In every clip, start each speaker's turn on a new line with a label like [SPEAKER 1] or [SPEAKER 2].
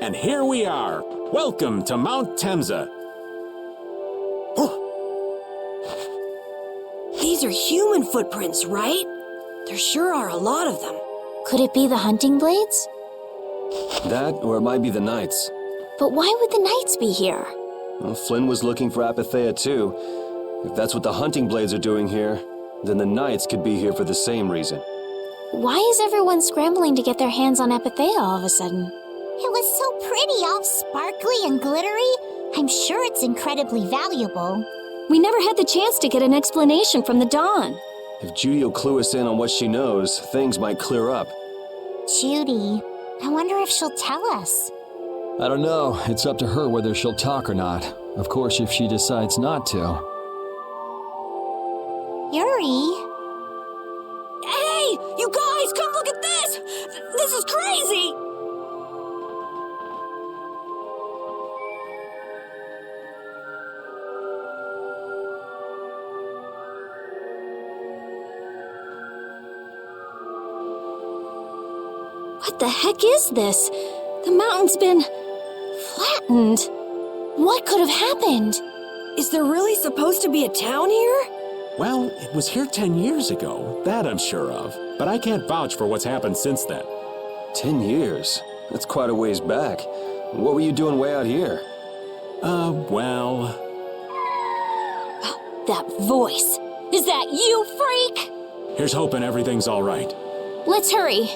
[SPEAKER 1] And here we are. Welcome to Mount Temza.
[SPEAKER 2] These are human footprints, right? There sure are a lot of them.
[SPEAKER 3] Could it be the hunting blades?
[SPEAKER 4] That, or it might be the Knights.
[SPEAKER 3] But why would the Knights be here?
[SPEAKER 4] Well, Flynn was looking for Apatheia too. If that's what the hunting blades are doing here, then the Knights could be here for the same reason.
[SPEAKER 3] Why is everyone scrambling to get their hands on Apatheia all of a sudden?
[SPEAKER 5] It was so pretty, all sparkly and glittery. I'm sure it's incredibly valuable.
[SPEAKER 3] We never had the chance to get an explanation from the Dawn.
[SPEAKER 4] If Judy will clue us in on what she knows, things might clear up.
[SPEAKER 5] Judy, I wonder if she'll tell us.
[SPEAKER 6] I don't know. It's up to her whether she'll talk or not. Of course, if she decides not to.
[SPEAKER 5] Yuri?
[SPEAKER 2] Hey, you guys, come look at this! This is crazy!
[SPEAKER 3] What the heck is this? The mountain's been flattened. What could have happened?
[SPEAKER 2] Is there really supposed to be a town here?
[SPEAKER 1] Well, it was here 10 years ago. That I'm sure of. But I can't vouch for what's happened since then.
[SPEAKER 4] 10 years? That's quite a ways back. What were you doing way out here?
[SPEAKER 1] Well...
[SPEAKER 3] That voice. Is that you, freak?
[SPEAKER 1] Here's hoping everything's all right.
[SPEAKER 3] Let's hurry.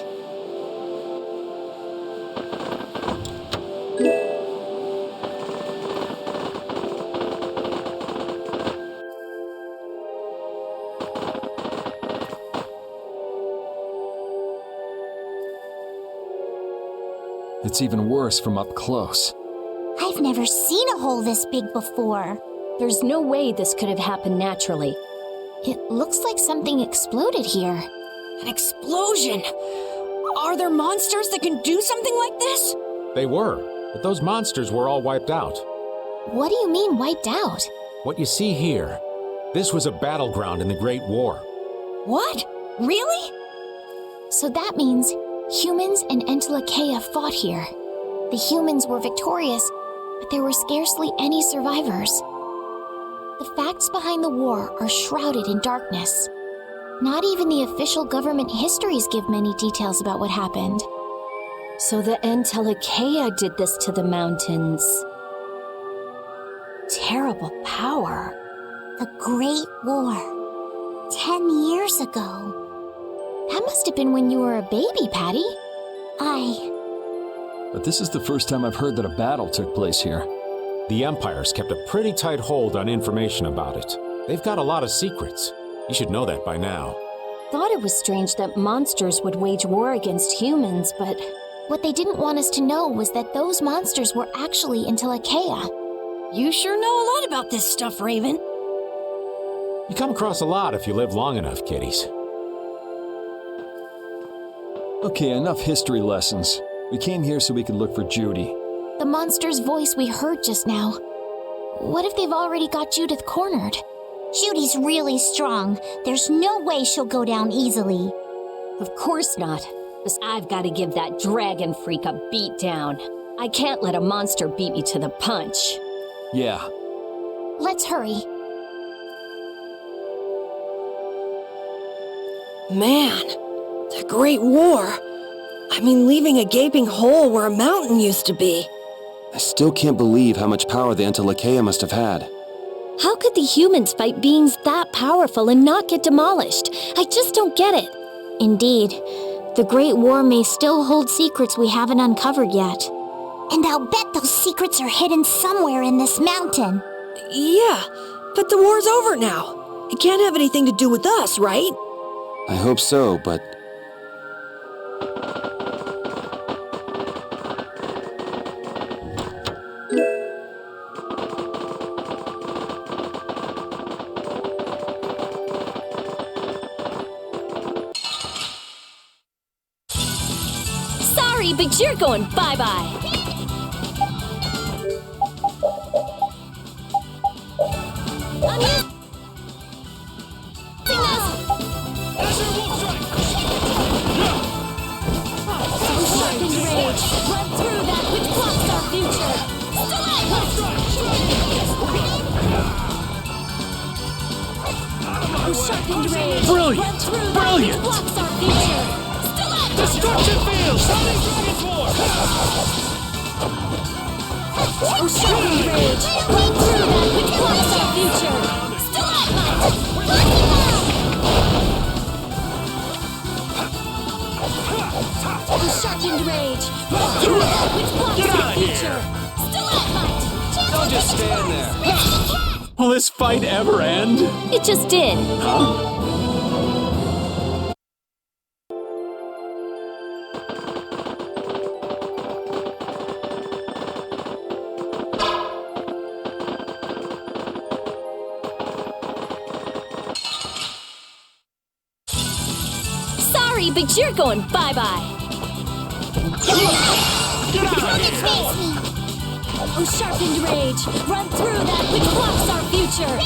[SPEAKER 6] It's even worse from up close.
[SPEAKER 5] I've never seen a hole this big before.
[SPEAKER 3] There's no way this could have happened naturally. It looks like something exploded here.
[SPEAKER 2] An explosion! Are there monsters that can do something like this?
[SPEAKER 1] They were, but those monsters were all wiped out.
[SPEAKER 3] What do you mean, wiped out?
[SPEAKER 1] What you see here, this was a battleground in the Great War.
[SPEAKER 2] What? Really?
[SPEAKER 3] So that means humans and Entelekea fought here. The humans were victorious, but there were scarcely any survivors. The facts behind the war are shrouded in darkness. Not even the official government histories give many details about what happened. So the Entelekea did this to the mountains. Terrible power.
[SPEAKER 5] The Great War. 10 years ago.
[SPEAKER 3] That must have been when you were a baby, Patty.
[SPEAKER 6] But this is the first time I've heard that a battle took place here.
[SPEAKER 1] The Empire's kept a pretty tight hold on information about it. They've got a lot of secrets. You should know that by now.
[SPEAKER 3] Thought it was strange that monsters would wage war against humans, but what they didn't want us to know was that those monsters were actually Entelekea.
[SPEAKER 2] You sure know a lot about this stuff, Raven.
[SPEAKER 1] You come across a lot if you live long enough, kiddies.
[SPEAKER 6] Okay, enough history lessons. We came here so we could look for Judy.
[SPEAKER 3] The monster's voice we heard just now. What if they've already got Judith cornered?
[SPEAKER 5] Judy's really strong. There's no way she'll go down easily.
[SPEAKER 3] Of course not. Because I've got to give that dragon freak a beat down. I can't let a monster beat me to the punch.
[SPEAKER 6] Yeah.
[SPEAKER 3] Let's hurry.
[SPEAKER 2] Man, the Great War. I mean, leaving a gaping hole where a mountain used to be.
[SPEAKER 4] I still can't believe how much power the Entelekea must have had.
[SPEAKER 3] How could the humans fight beings that powerful and not get demolished? I just don't get it. Indeed, the Great War may still hold secrets we haven't uncovered yet.
[SPEAKER 5] And I'll bet those secrets are hidden somewhere in this mountain.
[SPEAKER 2] Yeah, but the war's over now. It can't have anything to do with us, right?
[SPEAKER 4] I hope so, but...
[SPEAKER 3] Sorry, but you're going bye-bye. I'm using this! So sharp in rage, run through that which blocks
[SPEAKER 2] sharpened rage.
[SPEAKER 7] Brilliant!
[SPEAKER 2] Run through that
[SPEAKER 7] Brilliant!
[SPEAKER 2] which blocks our future.
[SPEAKER 7] Destruction field! Shining Dragon Force!
[SPEAKER 2] Oh, sharpened rage. Run through that which blocks our future. Oh, sharpened rage. Run through that which blocks
[SPEAKER 7] Get
[SPEAKER 2] our
[SPEAKER 7] out of here.
[SPEAKER 2] future.
[SPEAKER 4] Don't just stand there.
[SPEAKER 1] Will this fight ever end?
[SPEAKER 3] It just did. Sorry, but you're going bye-bye.
[SPEAKER 7] Get out of here!
[SPEAKER 2] Oh, sharpened rage. Run through that which blocks our future.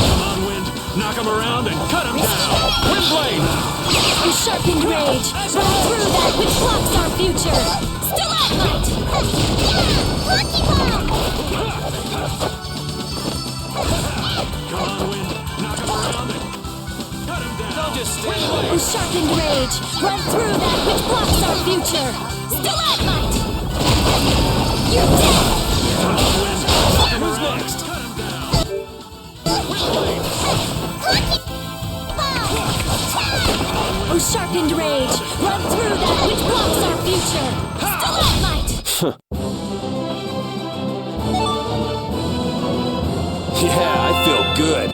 [SPEAKER 7] Come on, Wind! Knock him around and cut him down! Windblade!
[SPEAKER 2] Oh, sharpened rage. Run through that which blocks our future.
[SPEAKER 7] Come on, Wind! Knock him around and cut him down!
[SPEAKER 4] Don't just stand there.
[SPEAKER 2] Oh, sharpened rage. Run through that which blocks our future. You're dead.
[SPEAKER 7] Come on, Wind! Knock him around and cut him down! Windblade!
[SPEAKER 2] Oh, sharpened rage. Run through that which blocks our future.
[SPEAKER 4] Yeah, I feel good.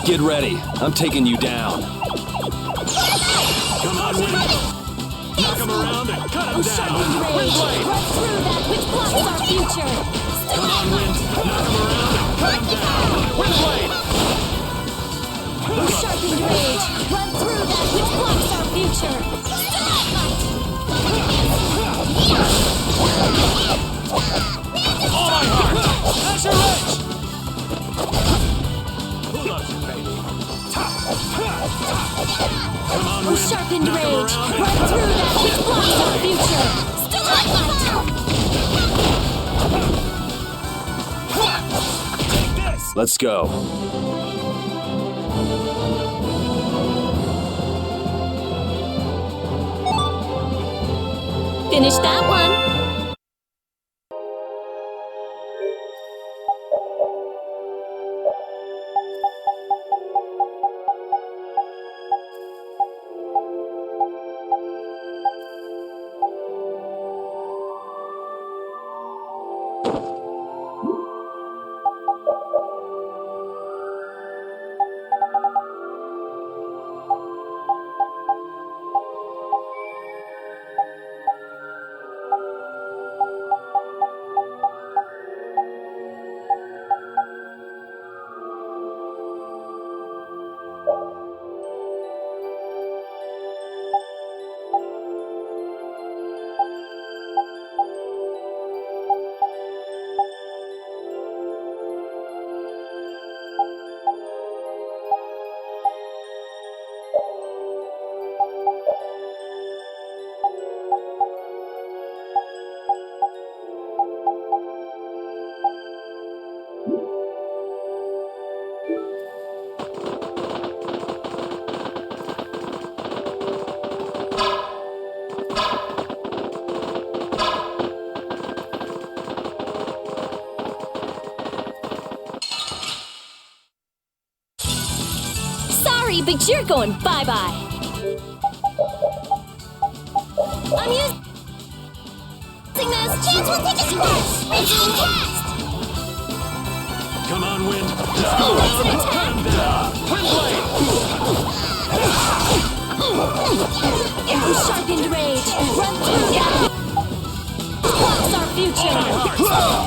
[SPEAKER 4] Get ready. I'm taking you down.
[SPEAKER 7] Come on, Wind! Knock him around and cut him
[SPEAKER 2] Oh,
[SPEAKER 7] down!
[SPEAKER 2] sharpened rage.
[SPEAKER 7] Windblade!
[SPEAKER 2] Run through that which blocks our future.
[SPEAKER 7] Come on, Wind! Knock him around and cut him down! Windblade!
[SPEAKER 2] Oh, sharpened rage. Run through that which blocks our future.
[SPEAKER 7] All my heart! Azure Edge! Who loves you, baby? Come on,
[SPEAKER 2] Oh,
[SPEAKER 7] Wind!
[SPEAKER 2] sharpened
[SPEAKER 7] Knock him
[SPEAKER 2] rage.
[SPEAKER 7] around and
[SPEAKER 2] Run through that which blocks our future.
[SPEAKER 7] take this!
[SPEAKER 4] Let's go.
[SPEAKER 3] Finish that one. Sorry, but you're going bye-bye.
[SPEAKER 5] chance we'll take a spark! Risky cast!
[SPEAKER 7] Come on, Wind. Come down. Wind blade.
[SPEAKER 3] Sharpened rage. Run through that. Blocks our future.
[SPEAKER 5] Lucky ball!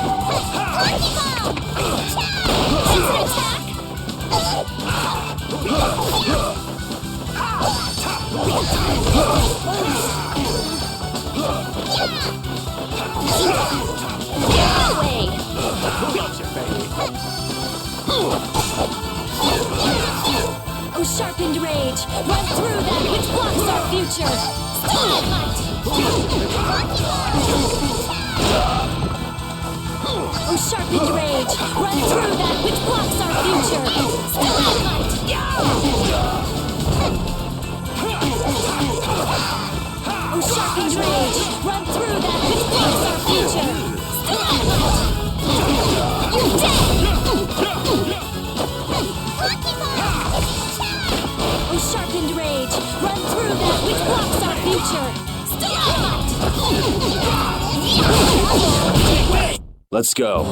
[SPEAKER 5] Exit attack!
[SPEAKER 3] Get away.
[SPEAKER 7] Who loves you, baby?
[SPEAKER 3] Oh, sharpened rage. Run through that which blocks our future. Stalagmite. Oh, sharpened rage. Run through that which blocks our future. Stalagmite. Oh, sharpened rage. Run through that which blocks our future. Stalagmite. You're dead.
[SPEAKER 5] Lucky ball!
[SPEAKER 3] Oh, sharpened rage. Run through that which blocks our future. Stalagmite.
[SPEAKER 4] Let's go.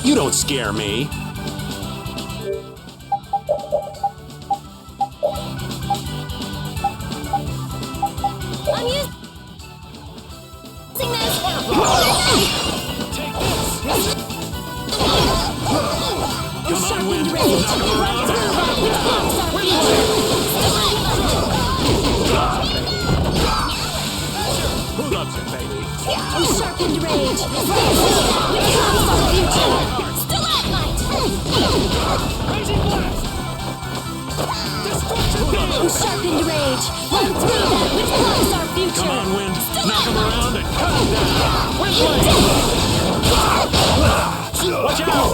[SPEAKER 1] You don't scare me.
[SPEAKER 3] I'm using this.
[SPEAKER 7] Come on, Wind.
[SPEAKER 3] Rage. Run through that which blocks our future.
[SPEAKER 7] Who loves you, baby?
[SPEAKER 3] Oh, sharpened rage. Run through that which blocks our future. Stalagmite.
[SPEAKER 7] Crazy blast. Destruction beam.
[SPEAKER 3] Oh, sharpened rage. Run through that which blocks our future.
[SPEAKER 7] Come on, Wind. Knock him around and cut him down. Wind blade. Watch out.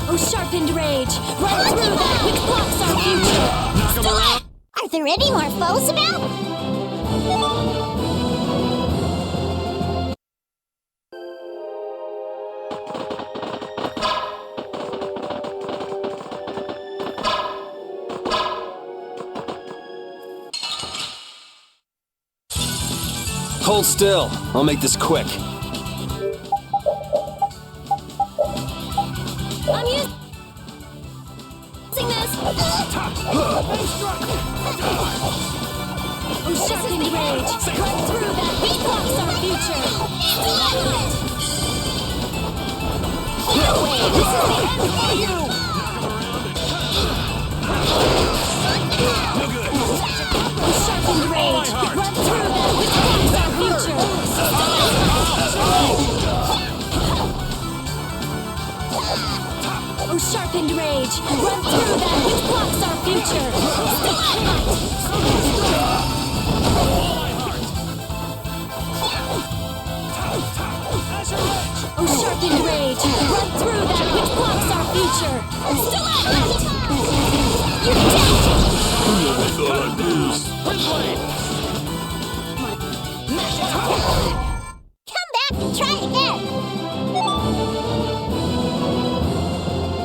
[SPEAKER 3] Oh, sharpened rage. Run through that which blocks our future.
[SPEAKER 7] Knock him around.
[SPEAKER 5] Are there any more foes about?
[SPEAKER 4] Hold still. I'll make this quick.
[SPEAKER 3] I'm using this. Oh, sharpened rage. Run through that which blocks our future. Get away. This is the end for you. Oh, sharpened rage. Run through that which blocks our future. Oh, sharpened rage. Run through that which blocks our future. Oh, sharpened rage. Run through that which blocks our future. Stalagmite. You're dead.
[SPEAKER 7] Wind blade.
[SPEAKER 5] Come back and try again!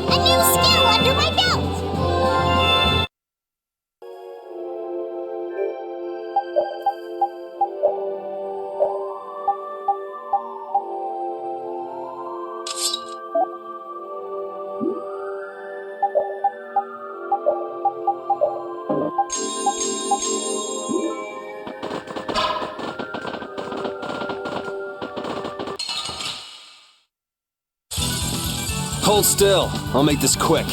[SPEAKER 5] A new skill under my belt!
[SPEAKER 4] Hold still. I'll make this quick.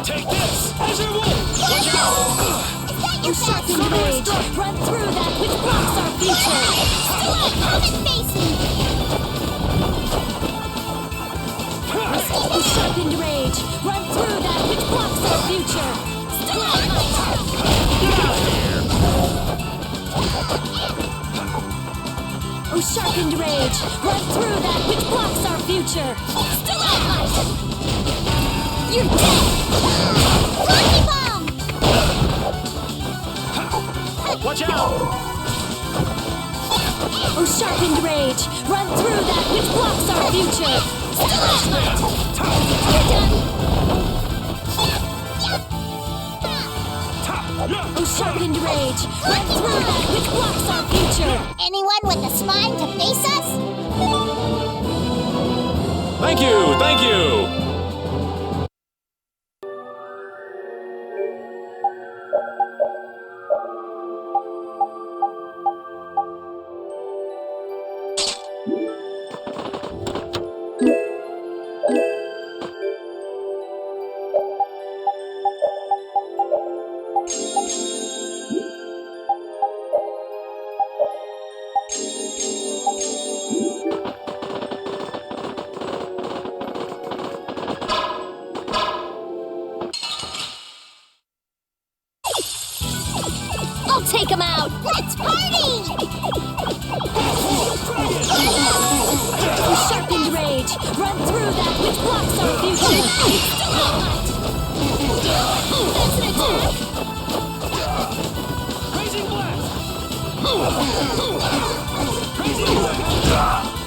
[SPEAKER 7] Take this. As you will. Watch out.
[SPEAKER 3] Oh, sharpened rage. Run through that which blocks our future.
[SPEAKER 5] Come and face me!
[SPEAKER 3] Oh, sharpened rage. Run through that which blocks our future.
[SPEAKER 7] Get out of here.
[SPEAKER 3] Oh,
[SPEAKER 2] Oh, sharpened rage! Run through that which blocks our future!
[SPEAKER 5] Stalagmite! You're dead! Rocky bomb!
[SPEAKER 7] Watch out!
[SPEAKER 2] Oh, sharpened rage! Run through that which blocks our future!
[SPEAKER 5] Stalagmite! You're done!
[SPEAKER 2] Oh, sharpened rage! Run through that which blocks our future!
[SPEAKER 5] Anyone with the spine to face us?
[SPEAKER 1] Thank you, thank you!
[SPEAKER 3] I'll take him out!
[SPEAKER 5] Let's party!
[SPEAKER 2] Oh, sharpened rage! Run through that which blocks our future!
[SPEAKER 5] That's an attack!
[SPEAKER 7] Crazy blast!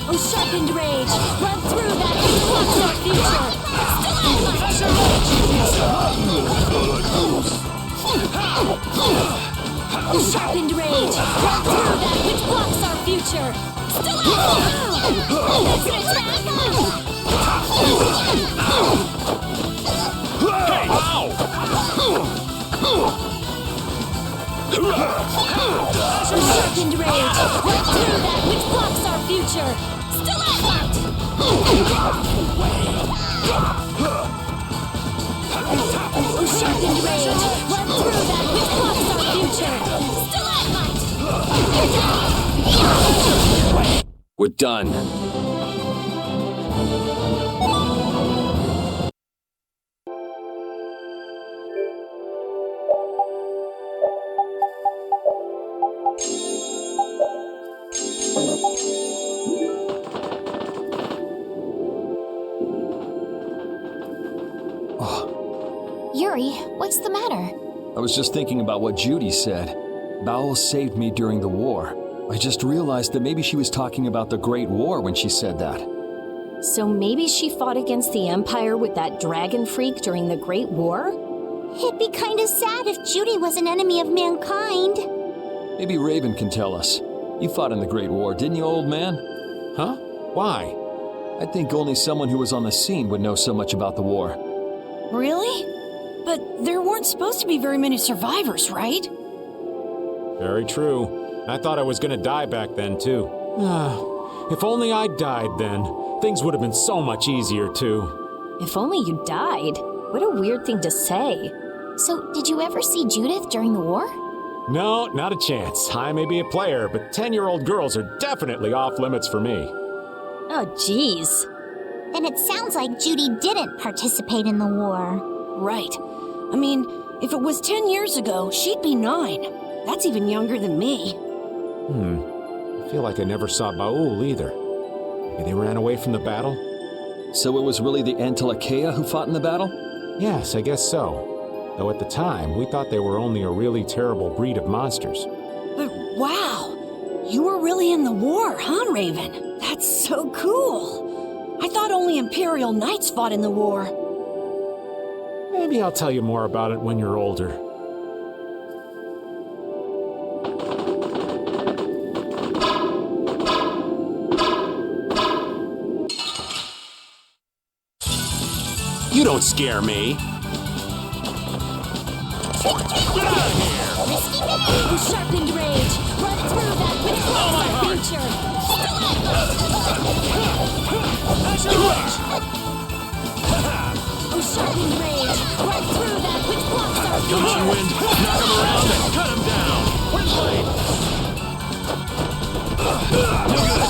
[SPEAKER 2] Oh, sharpened rage! Run through that which blocks our future! Oh, sharpened rage! Run through that which blocks our future!
[SPEAKER 5] That's an attack!
[SPEAKER 2] Oh, sharpened rage! Run through that which blocks our future!
[SPEAKER 5] Stalagmite!
[SPEAKER 2] Oh, sharpened rage! Run through that which blocks our future!
[SPEAKER 5] Stalagmite!
[SPEAKER 4] We're done.
[SPEAKER 3] Yuri, what's the matter?
[SPEAKER 6] I was just thinking about what Judy said. Bowel saved me during the war. I just realized that maybe she was talking about the Great War when she said that.
[SPEAKER 8] So maybe she fought against the Empire with that dragon freak during the Great War?
[SPEAKER 5] It'd be kind of sad if Judy was an enemy of mankind.
[SPEAKER 6] Maybe Raven can tell us. You fought in the Great War, didn't you, old man?
[SPEAKER 1] Huh? Why?
[SPEAKER 6] I think only someone who was on the scene would know so much about the war.
[SPEAKER 2] Really? But there weren't supposed to be very many survivors, right?
[SPEAKER 1] Very true. I thought I was gonna die back then, too. If only I died then. Things would have been so much easier, too.
[SPEAKER 8] If only you died. What a weird thing to say.
[SPEAKER 3] So, did you ever see Judith during the war?
[SPEAKER 1] No, not a chance. I may be a player, but 10-year-old girls are definitely off limits for me.
[SPEAKER 8] Oh, jeez.
[SPEAKER 5] Then it sounds like Judy didn't participate in the war.
[SPEAKER 2] Right. I mean, if it was 10 years ago, she'd be 9. That's even younger than me.
[SPEAKER 1] I feel like I never saw Baul either. Maybe they ran away from the battle?
[SPEAKER 6] So it was really the Antilochea who fought in the battle?
[SPEAKER 1] Yes, I guess so. Though at the time, we thought they were only a really terrible breed of monsters.
[SPEAKER 2] But wow, you were really in the war, huh, Raven? That's so cool. I thought only Imperial Knights fought in the war.
[SPEAKER 1] Maybe I'll tell you more about it when you're older. You don't scare me.
[SPEAKER 7] Get out of here!
[SPEAKER 2] Oh, sharpened rage! Run through that which blocks our future!
[SPEAKER 7] That's your rush!
[SPEAKER 2] Oh, sharpened rage! Run through that which blocks our
[SPEAKER 7] Don't
[SPEAKER 2] future!
[SPEAKER 7] you wind! Knock him around and cut him down! Wind blade!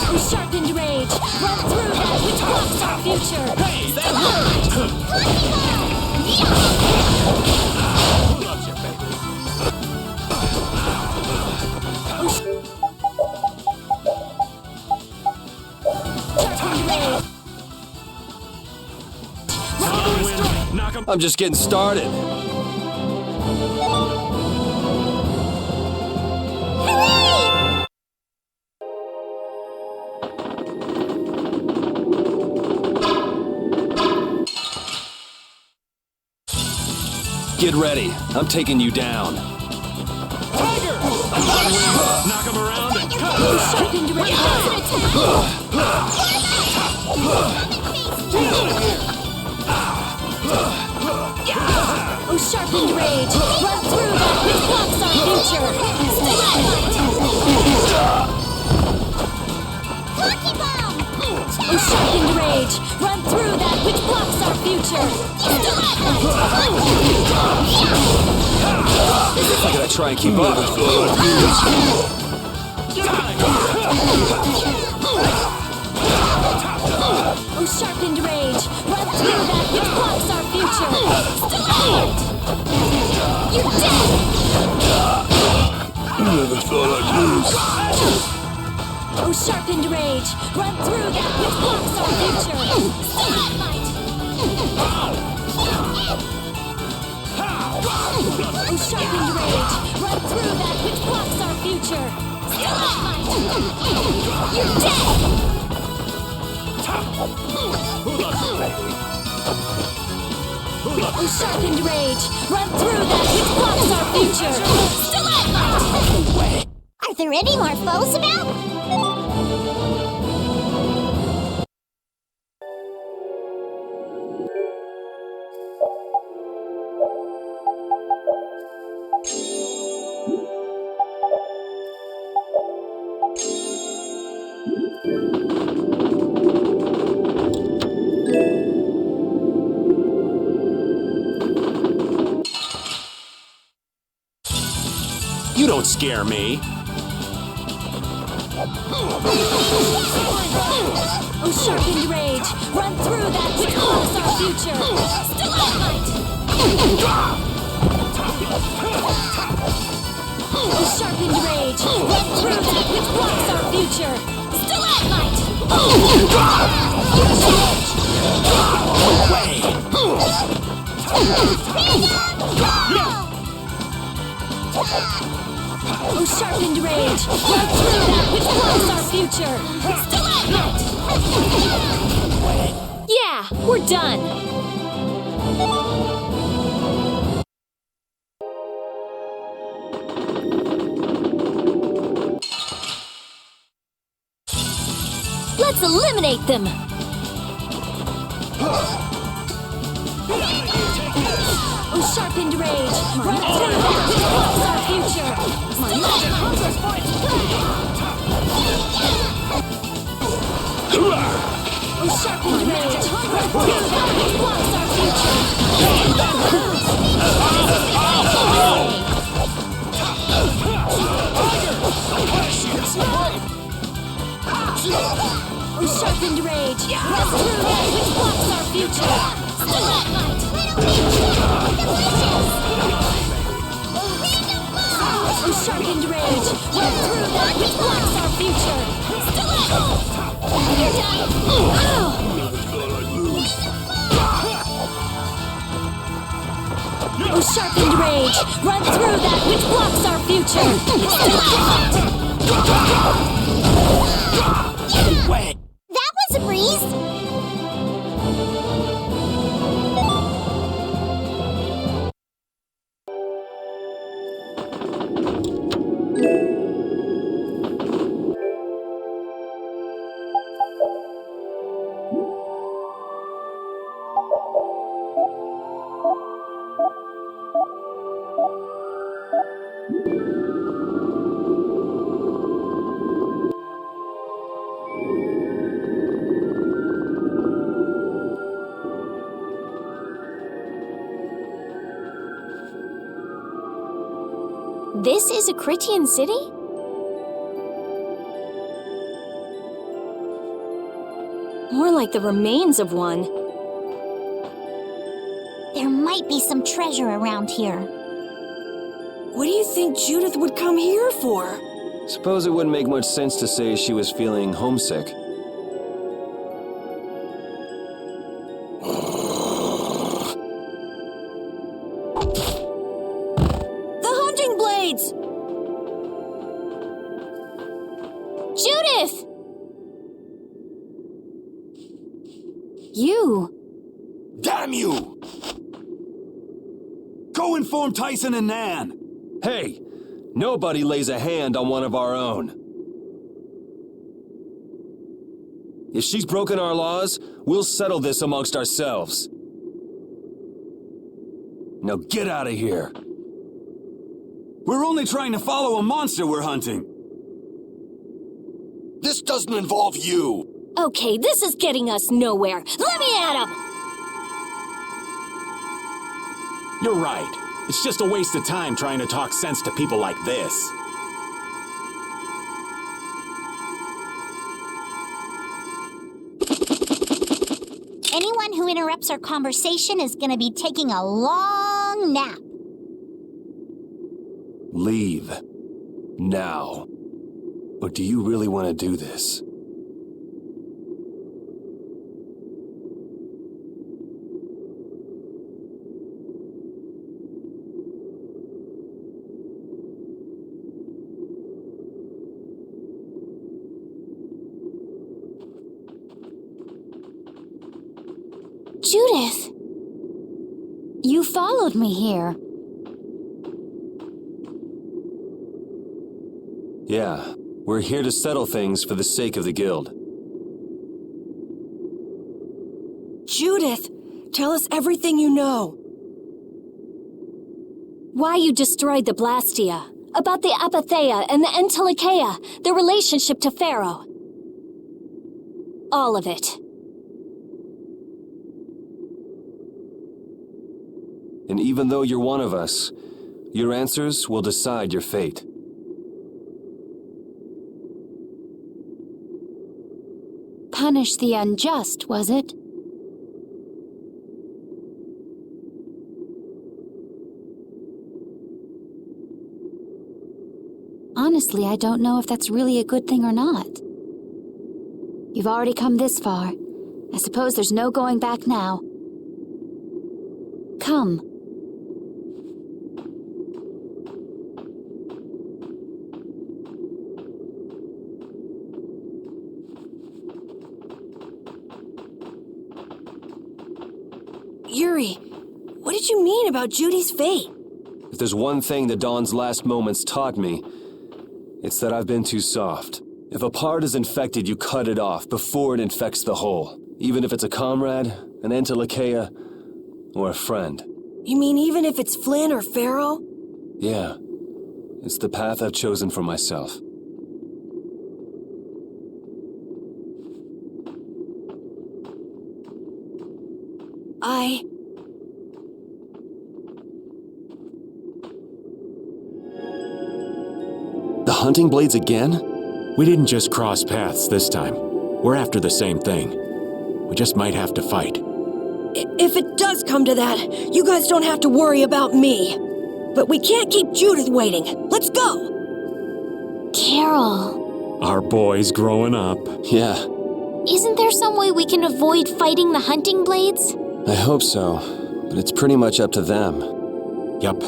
[SPEAKER 2] Oh, sharpened rage! Run through that which blocks our future!
[SPEAKER 7] Hey, that hurt! Who loves you, baby?
[SPEAKER 4] I'm just getting started. Get ready. I'm taking you down.
[SPEAKER 7] Tiger! Knock him around and cut him down.
[SPEAKER 3] Sharpened red has an attack! Oh, sharpened rage! Run through that which blocks our future!
[SPEAKER 5] Lucky bomb!
[SPEAKER 3] Oh, sharpened rage! Run through that which blocks our future!
[SPEAKER 4] I gotta try and keep up.
[SPEAKER 3] Oh, sharpened rage! Run through that which blocks our future! You're dead!
[SPEAKER 7] Never thought I'd lose.
[SPEAKER 3] Oh, sharpened rage! Run through that which blocks our future! Oh, sharpened rage! Run through that which blocks our future! You're dead! Oh, sharpened rage! Run through that which blocks our future! Stalagmite!
[SPEAKER 5] Are there any more foes about?
[SPEAKER 1] You don't scare me.
[SPEAKER 3] Oh, sharpened rage! Run through that which blocks our future! Stalagmite! Oh, sharpened rage! Run through that which blocks our future! Stalagmite! Oh, sharpened rage! Run through that which blocks our future! Stalagmite! Yeah, we're done! Let's eliminate them! Oh, sharpened rage! Run through that which blocks our future! My magic hungers for its prey! Oh, sharpened rage! Run through that which blocks our future! Oh, sharpened rage! Run through that which blocks our future! Stalagmite! Oh, sharpened rage! Run through that which blocks our future! Stalagmite! You're done!
[SPEAKER 7] Never thought I'd lose.
[SPEAKER 3] Oh, sharpened rage! Run through that which blocks our future! Stalagmite!
[SPEAKER 5] That was a breeze!
[SPEAKER 3] This is a Critian city? More like the remains of one.
[SPEAKER 5] There might be some treasure around here.
[SPEAKER 2] What do you think Judith would come here for?
[SPEAKER 4] Suppose it wouldn't make much sense to say she was feeling homesick.
[SPEAKER 3] Judith!
[SPEAKER 8] You.
[SPEAKER 6] Damn you! Go inform Tyson and Nan!
[SPEAKER 4] Hey, nobody lays a hand on one of our own. If she's broken our laws, we'll settle this amongst ourselves. Now get out of here.
[SPEAKER 6] We're only trying to follow a monster we're hunting.
[SPEAKER 7] This doesn't involve you.
[SPEAKER 8] Okay, this is getting us nowhere. Let me at him!
[SPEAKER 1] You're right. It's just a waste of time trying to talk sense to people like this.
[SPEAKER 5] Anyone who interrupts our conversation is gonna be taking a long nap.
[SPEAKER 4] Leave. Now. Or do you really want to do this?
[SPEAKER 3] Judith! You followed me here.
[SPEAKER 4] Yeah, we're here to settle things for the sake of the guild.
[SPEAKER 2] Judith, tell us everything you know.
[SPEAKER 8] Why you destroyed the Blastia. About the Apatheia and the Entelikeia, their relationship to Pharaoh. All of it.
[SPEAKER 4] And even though you're one of us, your answers will decide your fate.
[SPEAKER 3] Punish the unjust, was it? Honestly, I don't know if that's really a good thing or not. You've already come this far. I suppose there's no going back now. Come.
[SPEAKER 2] Yuri, what did you mean about Judy's fate?
[SPEAKER 4] If there's one thing the Dawn's last moments taught me, it's that I've been too soft. If a part is infected, you cut it off before it infects the whole. Even if it's a comrade, an Entelikeia, or a friend.
[SPEAKER 2] You mean even if it's Flynn or Pharaoh?
[SPEAKER 4] Yeah, it's the path I've chosen for myself. The hunting blades again?
[SPEAKER 1] We didn't just cross paths this time. We're after the same thing. We just might have to fight.
[SPEAKER 2] If it does come to that, you guys don't have to worry about me. But we can't keep Judith waiting. Let's go!
[SPEAKER 3] Carol.
[SPEAKER 1] Our boy's growing up.
[SPEAKER 4] Yeah,
[SPEAKER 3] Isn't there some way we can avoid fighting the hunting blades?
[SPEAKER 4] I hope so, but it's pretty much up to them.
[SPEAKER 1] Yup.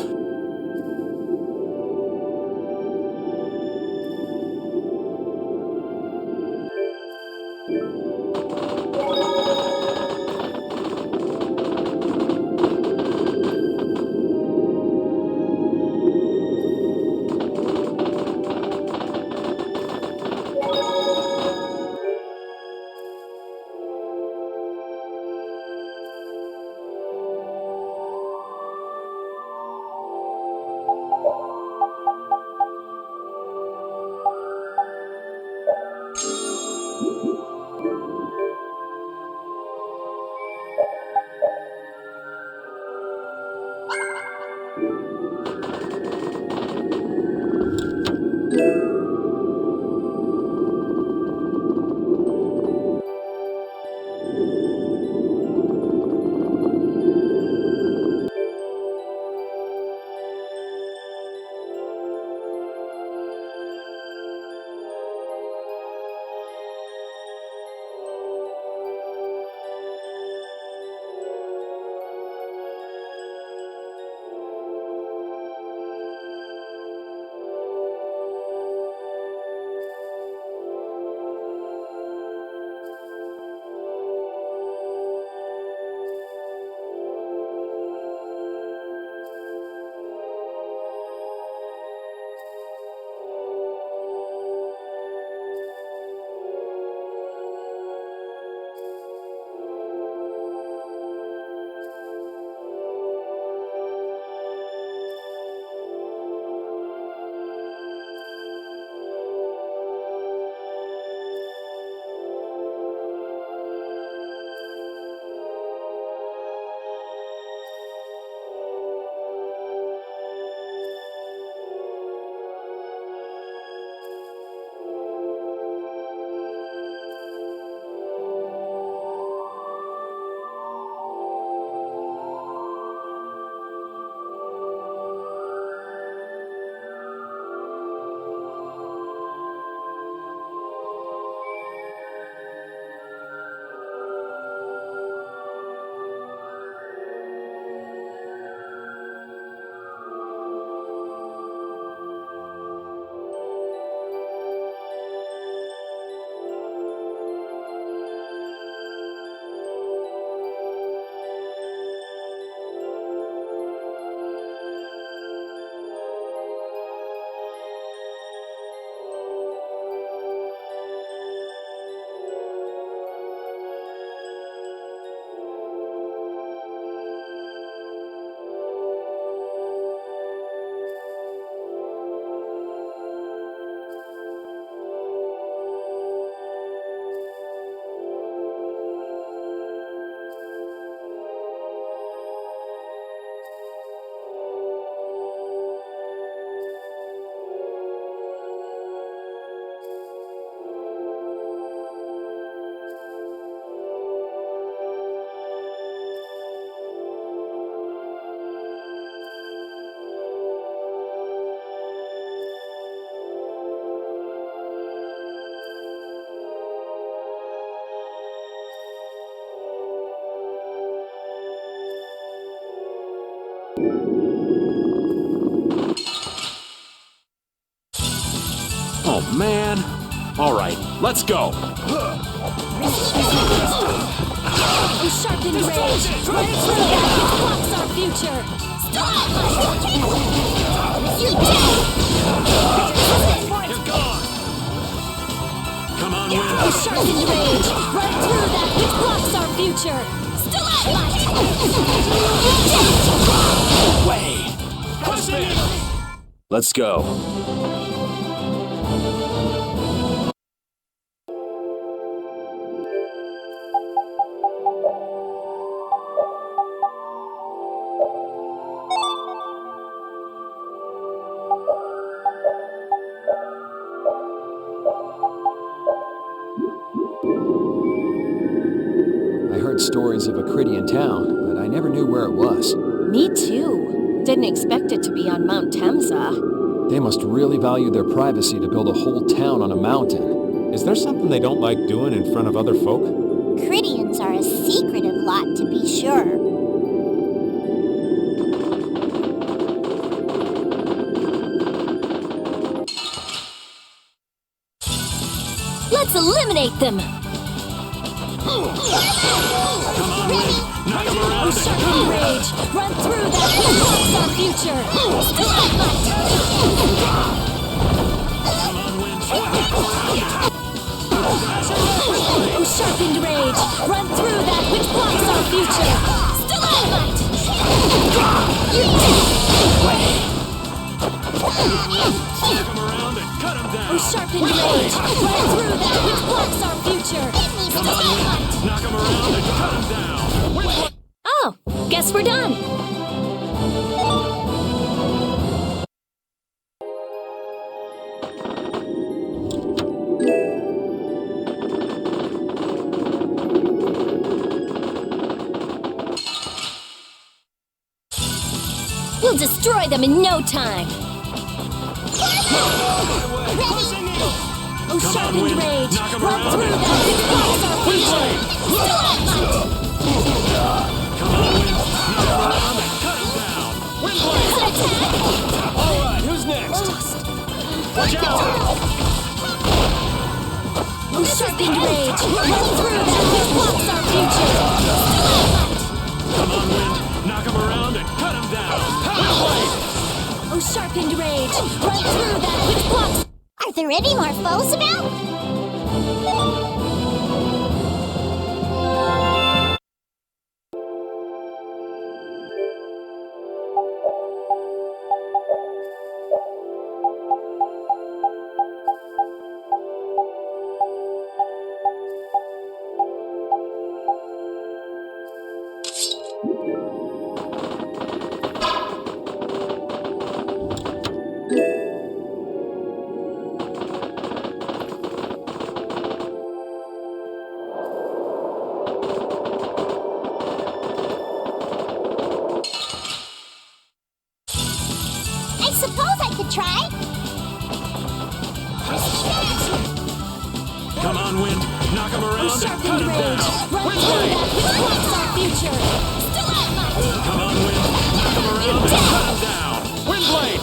[SPEAKER 1] Oh, man. All right, let's go.
[SPEAKER 8] Sharpened rage! Right through that which blocks our future!
[SPEAKER 5] Stop! You're dead!
[SPEAKER 7] You're gone. Come on, Wind.
[SPEAKER 8] Sharpened rage! Right through that which blocks our future!
[SPEAKER 1] Way.
[SPEAKER 4] Let's go.
[SPEAKER 6] I heard stories of a Cridian town, but I never knew where it was.
[SPEAKER 8] Me too. Didn't expect it to be on Mount Temsa.
[SPEAKER 6] They must really value their privacy to build a whole town on a mountain.
[SPEAKER 1] Is there something they don't like doing in front of other folk?
[SPEAKER 5] Cridians are a secretive lot, to be sure.
[SPEAKER 8] Let's eliminate them! Sharpened rage! Run through that which blocks our future! Sharpened rage! Run through that which blocks our future! Sharpened rage! Run through that which blocks our future!
[SPEAKER 7] Knock him around and cut him down.
[SPEAKER 8] Oh, guess we're done! We'll destroy them in no time! Sharpened rage! Run through that which blocks our future!
[SPEAKER 7] Come on, Wind. Knock him around and cut him down. All right, who's next? Watch out!
[SPEAKER 8] Sharpened rage! Run through that which blocks our future!
[SPEAKER 7] Come on, Wind. Knock him around and cut him down.
[SPEAKER 8] Sharpened rage! Run through that which blocks...
[SPEAKER 5] Are there any more foes about? I suppose I could try.
[SPEAKER 7] Come on, Wind. Knock him around and cut
[SPEAKER 8] Sharpened
[SPEAKER 7] him
[SPEAKER 8] rage!
[SPEAKER 7] down.
[SPEAKER 8] Run through that which blocks our future!
[SPEAKER 7] Come on, Wind. Knock him around and cut him down. Windblade.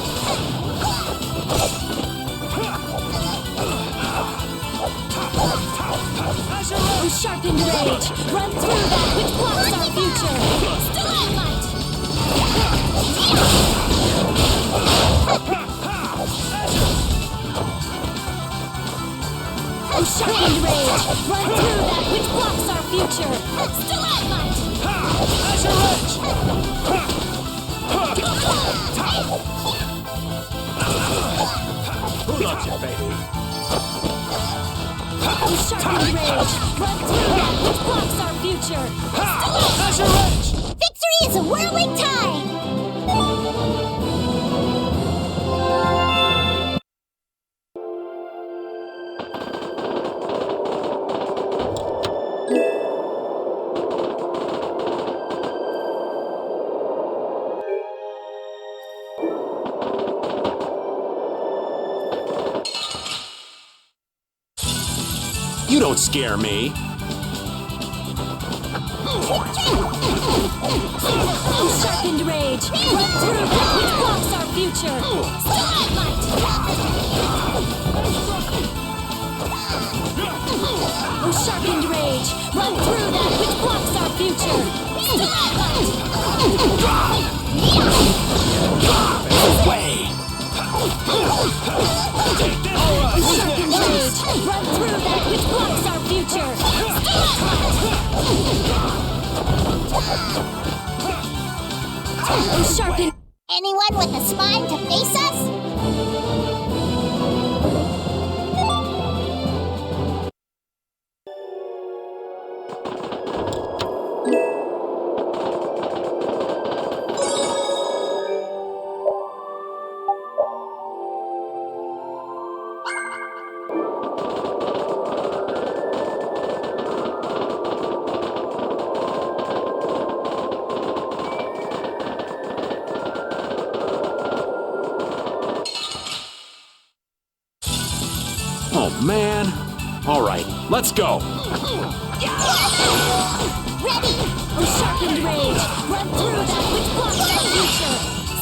[SPEAKER 8] Sharpened rage! Run through that which blocks our future! Sharpened rage! Run through that which blocks our future!
[SPEAKER 7] Who loves you, baby?
[SPEAKER 8] Sharpened rage! Run through that which blocks our future!
[SPEAKER 5] Victory is a whirling tide!
[SPEAKER 1] You don't scare me.
[SPEAKER 8] Oh, sharpened rage! Run through that which blocks our future! Oh, sharpened rage! Run through that which blocks our future!
[SPEAKER 7] Way!
[SPEAKER 8] Oh, sharpened rage! Run through that which blocks our future! Oh, sharpened...
[SPEAKER 5] Anyone with a spine to face us?
[SPEAKER 1] Oh, man. All right, let's go.
[SPEAKER 5] Ready?
[SPEAKER 8] Oh, sharpened rage! Run through that which blocks our future!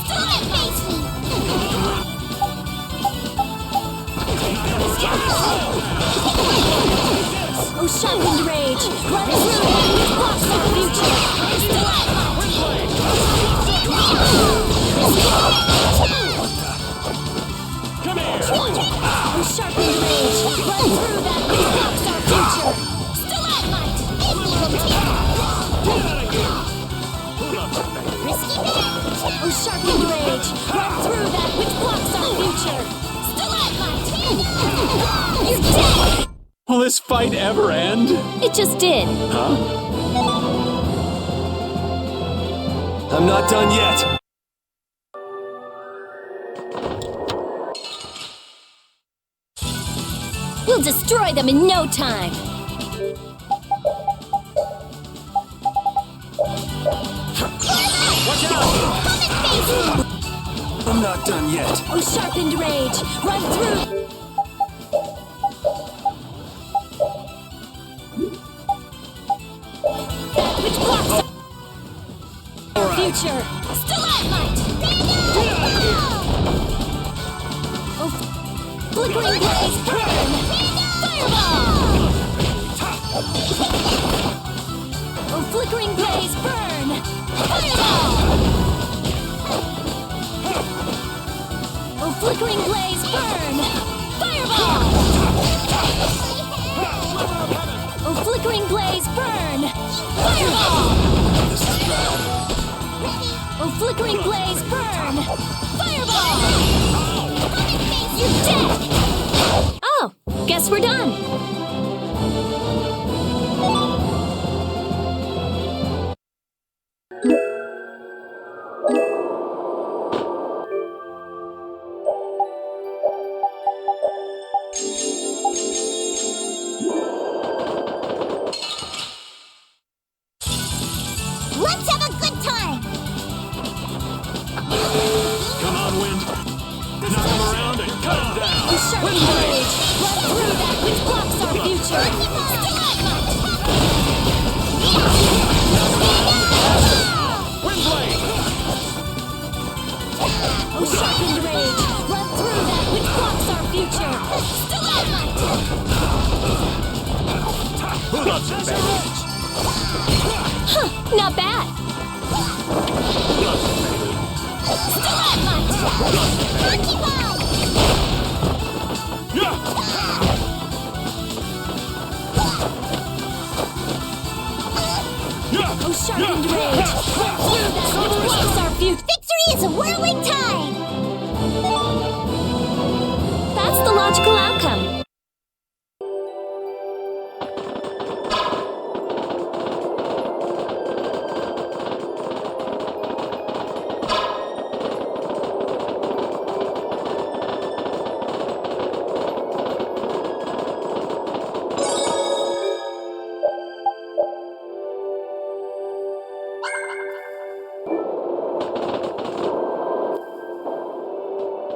[SPEAKER 5] Still face me!
[SPEAKER 8] Oh, sharpened rage! Run through that which blocks our future!
[SPEAKER 7] Come here!
[SPEAKER 8] Oh, sharpened rage! Run through that which blocks our future!
[SPEAKER 5] Risky bit!
[SPEAKER 8] Oh, sharpened rage! Run through that which blocks our future! You're dead!
[SPEAKER 1] Will this fight ever end?
[SPEAKER 8] It just did.
[SPEAKER 1] Huh?
[SPEAKER 4] I'm not done yet!
[SPEAKER 8] We'll destroy them in no time!
[SPEAKER 7] Watch out!
[SPEAKER 4] I'm not done yet.
[SPEAKER 8] Oh, sharpened rage! Run through... that which blocks our future! Oh, flickering blaze, burn! Fireball! Oh, flickering blaze, burn! Fireball! Oh, flickering blaze, burn! Fireball! Oh, flickering blaze, burn! Fireball! Oh, flickering blaze, burn! Fireball! You're dead! Oh, guess we're done.
[SPEAKER 5] Let's have a good time!
[SPEAKER 7] Come on, Wind! Knock him around and cut him down!
[SPEAKER 8] Oh, sharpened rage! Run through that which blocks our future!
[SPEAKER 7] Windblade!
[SPEAKER 8] Oh, sharpened rage! Run through that which blocks our future!
[SPEAKER 7] Who loves it, baby?
[SPEAKER 8] Huh, not bad!
[SPEAKER 5] Monkey ball!
[SPEAKER 8] Oh, sharpened rage! Run through that which blocks our future!
[SPEAKER 5] Victory is a whirling tide!
[SPEAKER 8] That's the logical outcome.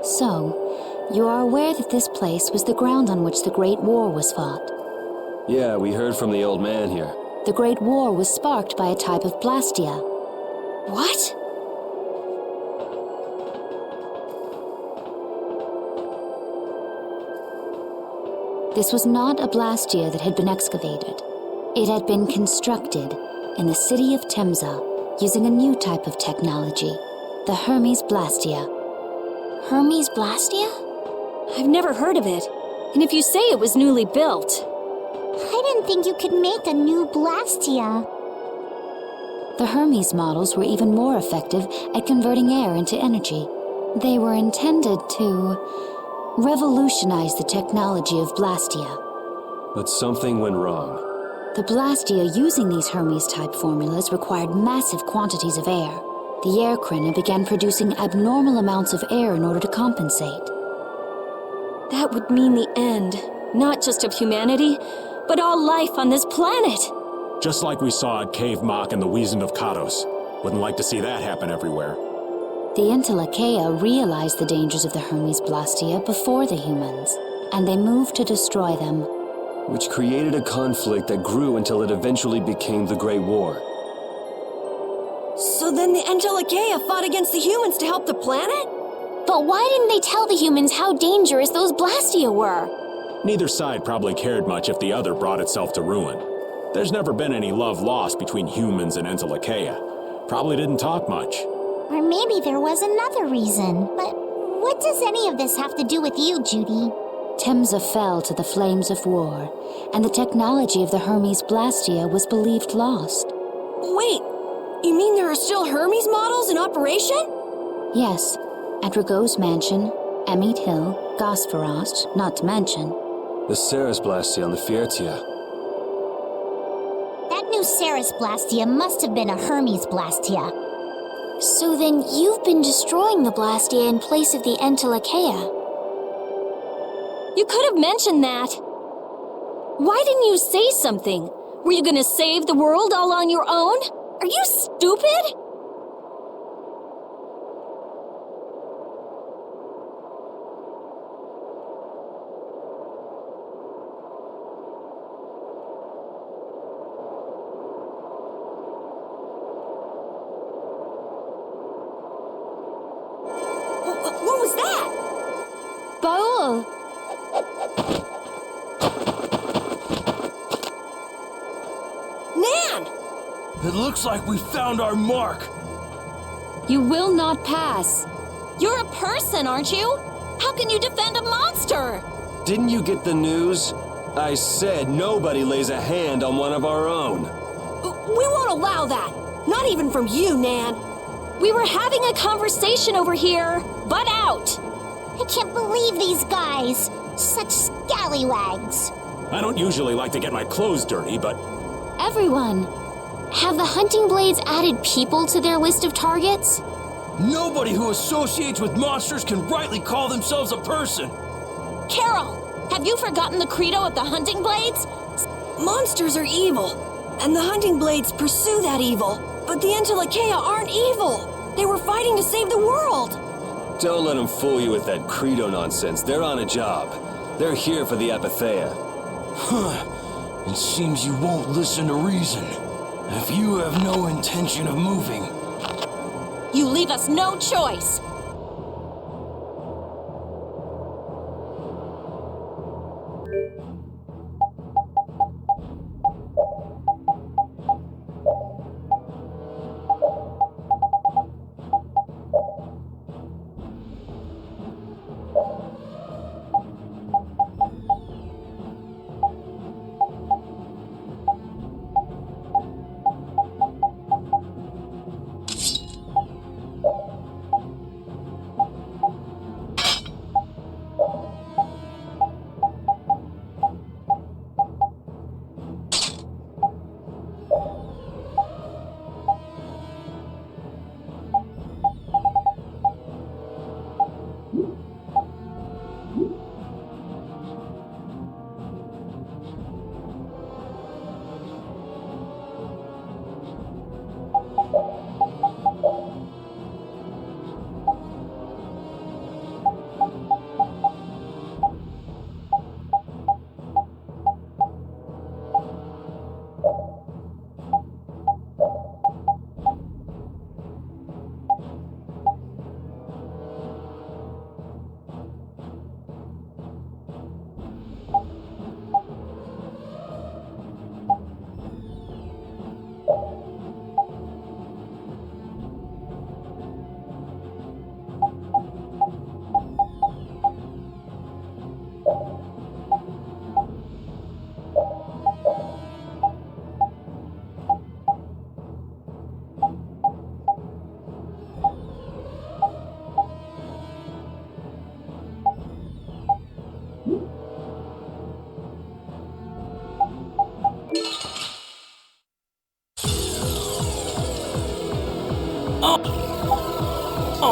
[SPEAKER 3] So, you are aware that this place was the ground on which the Great War was fought.
[SPEAKER 4] Yeah, we heard from the old man here.
[SPEAKER 8] The Great War was sparked by a type of Blastia.
[SPEAKER 2] What?
[SPEAKER 8] This was not a Blastia that had been excavated. It had been constructed in the city of Temza using a new type of technology, the Hermes Blastia.
[SPEAKER 3] Hermes Blastia?
[SPEAKER 8] I've never heard of it, and if you say it was newly built...
[SPEAKER 5] I didn't think you could make a new Blastia.
[SPEAKER 8] The Hermes models were even more effective at converting air into energy. They were intended to revolutionize the technology of Blastia.
[SPEAKER 4] But something went wrong.
[SPEAKER 8] The Blastia using these Hermes-type formulas required massive quantities of air. The air Krena began producing abnormal amounts of air in order to compensate. That would mean the end, not just of humanity, but all life on this planet.
[SPEAKER 1] Just like we saw at Cave Mach and the Wiesen of Kados. Wouldn't like to see that happen everywhere.
[SPEAKER 8] The Entelekea realized the dangers of the Hermes Blastia before the humans, and they moved to destroy them.
[SPEAKER 4] Which created a conflict that grew until it eventually became the Great War.
[SPEAKER 2] So then the Entelekea fought against the humans to help the planet?
[SPEAKER 3] But why didn't they tell the humans how dangerous those Blastia were?
[SPEAKER 1] Neither side probably cared much if the other brought itself to ruin. There's never been any love lost between humans and Entelekea. Probably didn't talk much.
[SPEAKER 5] Or maybe there was another reason. But what does any of this have to do with you, Judy?
[SPEAKER 8] Temza fell to the flames of war, and the technology of the Hermes Blastia was believed lost.
[SPEAKER 2] Wait, you mean there are still Hermes models in operation?
[SPEAKER 8] Yes, at Rago's mansion, Emmett Hill, Gosferost, not to mention.
[SPEAKER 4] The Ceres Blastia on the Fiertia.
[SPEAKER 5] That new Ceres Blastia must have been a Hermes Blastia.
[SPEAKER 3] So then you've been destroying the Blastia in place of the Entelekea.
[SPEAKER 8] You could have mentioned that. Why didn't you say something? Were you gonna save the world all on your own? Are you stupid?
[SPEAKER 2] What was that?
[SPEAKER 8] Baul!
[SPEAKER 2] Nan!
[SPEAKER 7] It looks like we found our mark.
[SPEAKER 8] You will not pass.
[SPEAKER 2] You're a person, aren't you? How can you defend a monster?
[SPEAKER 4] Didn't you get the news? I said nobody lays a hand on one of our own.
[SPEAKER 2] We won't allow that. Not even from you, Nan.
[SPEAKER 8] We were having a conversation over here. Butt out!
[SPEAKER 5] I can't believe these guys. Such scallywags.
[SPEAKER 1] I don't usually like to get my clothes dirty, but
[SPEAKER 8] Everyone,
[SPEAKER 3] Have the hunting blades added people to their list of targets?
[SPEAKER 7] Nobody who associates with monsters can rightly call themselves a person.
[SPEAKER 2] Carol, have you forgotten the credo of the hunting blades? Monsters are evil, and the hunting blades pursue that evil. But the Entelekea aren't evil. They were fighting to save the world.
[SPEAKER 4] Don't let them fool you with that credo nonsense. They're on a job. They're here for the Apatheia.
[SPEAKER 7] It seems you won't listen to reason. If you have no intention of moving,
[SPEAKER 2] You leave us no choice.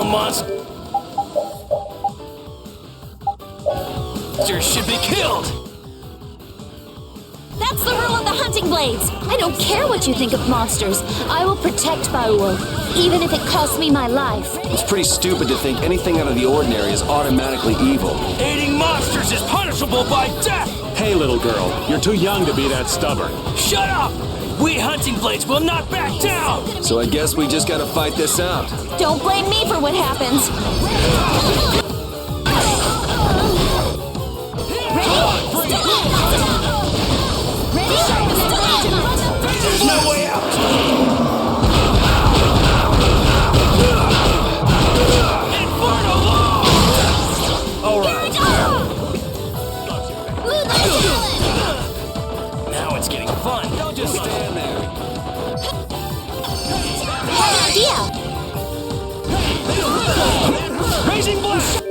[SPEAKER 7] monsters should be killed!
[SPEAKER 2] That's the rule of the hunting blades! I don't care what you think of monsters. I will protect Baul, even if it costs me my life.
[SPEAKER 4] It's pretty stupid to think anything out of the ordinary is automatically evil.
[SPEAKER 7] Aiding monsters is punishable by death!
[SPEAKER 1] Hey, little girl, you're too young to be that stubborn.
[SPEAKER 7] Shut up! We hunting blades will not back down!
[SPEAKER 4] So I guess we just gotta fight this out.
[SPEAKER 2] Don't blame me for what happens.
[SPEAKER 7] There's no way out! Inferno law! Alright. Now it's getting fun. Don't just stand there.
[SPEAKER 3] Idea!
[SPEAKER 7] Raising blast!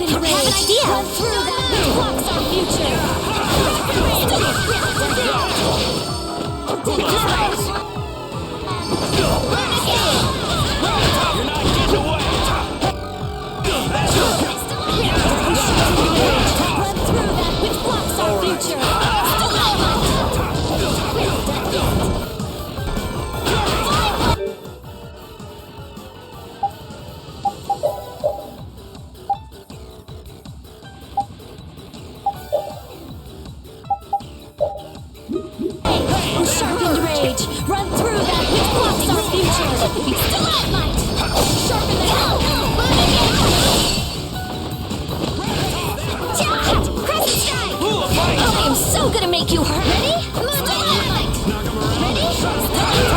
[SPEAKER 3] Have an idea!
[SPEAKER 2] Run through that which blocks our future.
[SPEAKER 7] You're not getting away!
[SPEAKER 2] Run through that which blocks our future. Sharpened rage. Run through that which blocks our future. Stalagmite. Sharpen the hell. Crescent strike. I am so gonna make you hurt. Ready? Stalagmite. Ready? Ready? Stalagmite.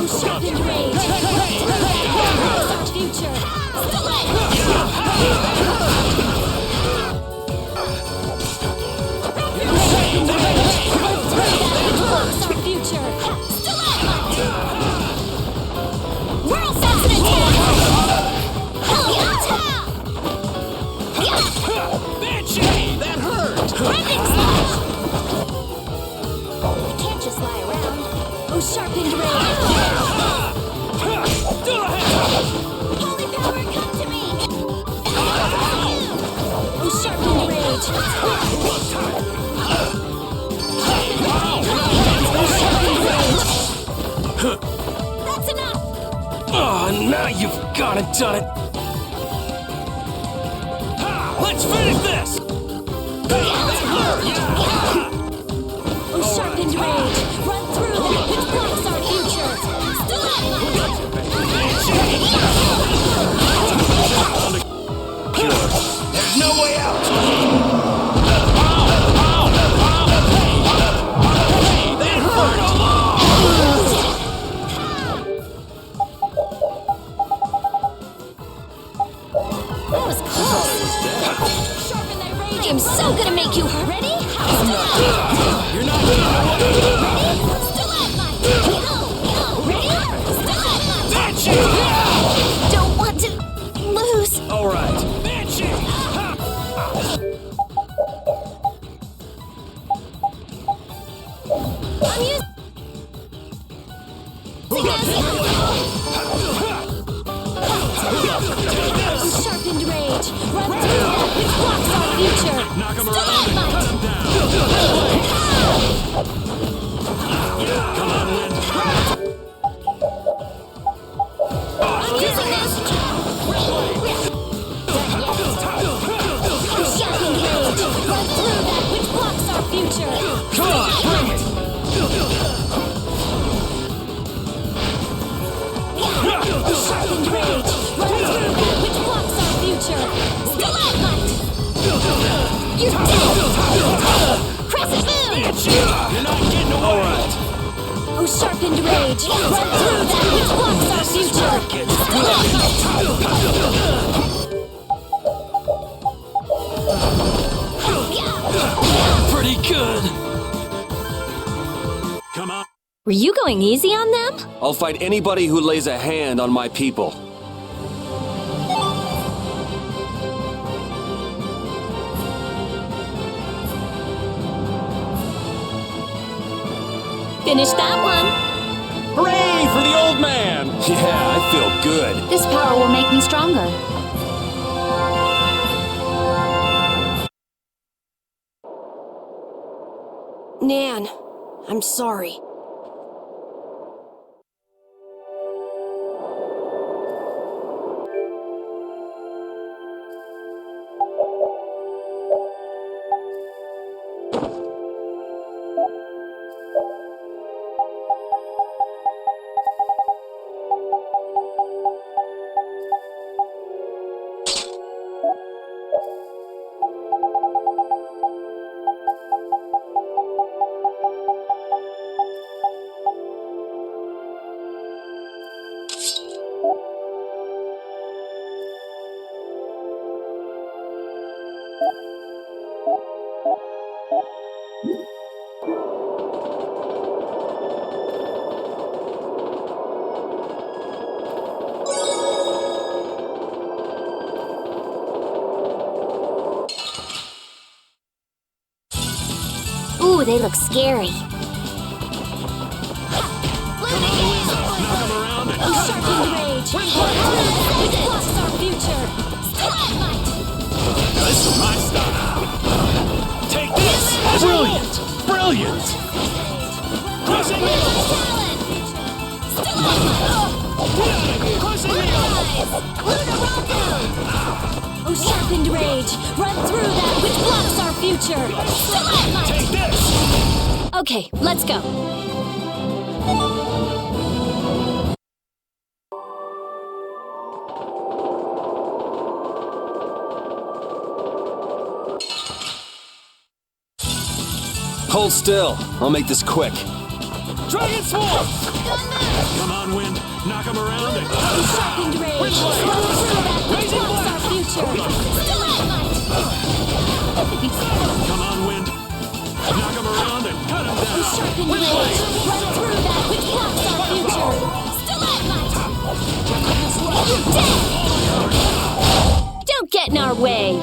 [SPEAKER 2] Sharpened rage. Blocks our future. Sharpened rage. Blocks our future. World Assassin attack!
[SPEAKER 7] Banshee! That hurt!
[SPEAKER 2] Rending slash! You can't just lie around. Oh, sharpened rage. Holy power, come to me! Oh, sharpened rage. That's enough!
[SPEAKER 7] Oh, now you've gone and done it! Let's finish this!
[SPEAKER 2] Oh, sharpened rage. Run through that which blocks our future.
[SPEAKER 7] There's no way out! Inferno law!
[SPEAKER 2] That was close. Sharpen thy rage. I am so gonna make you hurt. Ready?
[SPEAKER 7] You're not getting away!
[SPEAKER 2] Stalagmite. Ready? Stalagmite.
[SPEAKER 7] Banshee!
[SPEAKER 2] Don't want to lose.
[SPEAKER 7] Alright. Banshee!
[SPEAKER 2] I'm using sharpened rage. Run through that which blocks our future.
[SPEAKER 1] Knock him around and
[SPEAKER 2] Stalagmite.
[SPEAKER 1] cut him down. Come on, Wind.
[SPEAKER 2] I'm using this. Sharpened rage. Run through that which blocks our future.
[SPEAKER 7] Come on, bring it!
[SPEAKER 2] Sharpened rage. Run through that which blocks our future. Stalagmite. You're dead. Crescent moon.
[SPEAKER 7] You're not getting away! Alright.
[SPEAKER 2] Oh, sharpened rage. Run through that which blocks our future.
[SPEAKER 7] Pretty good!
[SPEAKER 1] Come on.
[SPEAKER 2] Were you going easy on them?
[SPEAKER 4] I'll fight anybody who lays a hand on my people.
[SPEAKER 2] Finish that one.
[SPEAKER 1] Hooray for the old man!
[SPEAKER 4] Yeah, I feel good.
[SPEAKER 8] This power will make me stronger.
[SPEAKER 2] Nan, I'm sorry.
[SPEAKER 3] Ooh, they look scary.
[SPEAKER 2] Sharpened rage. Which blocks our future.
[SPEAKER 1] This is my style. Take this! Brilliant! Brilliant! Crushing
[SPEAKER 2] Oh, sharpened rage. Run through that which blocks our future.
[SPEAKER 1] Take this!
[SPEAKER 2] Okay, let's go.
[SPEAKER 4] Hold still. I'll make this quick.
[SPEAKER 1] Dragon Swarm! Come on, Wind. Knock him around and
[SPEAKER 2] Sharpened rage. Run through that which blocks our future.
[SPEAKER 1] come on, Wind. Knock him around and cut him down.
[SPEAKER 2] Sharpened rage. Run through that which blocks our future. Don't get in our way.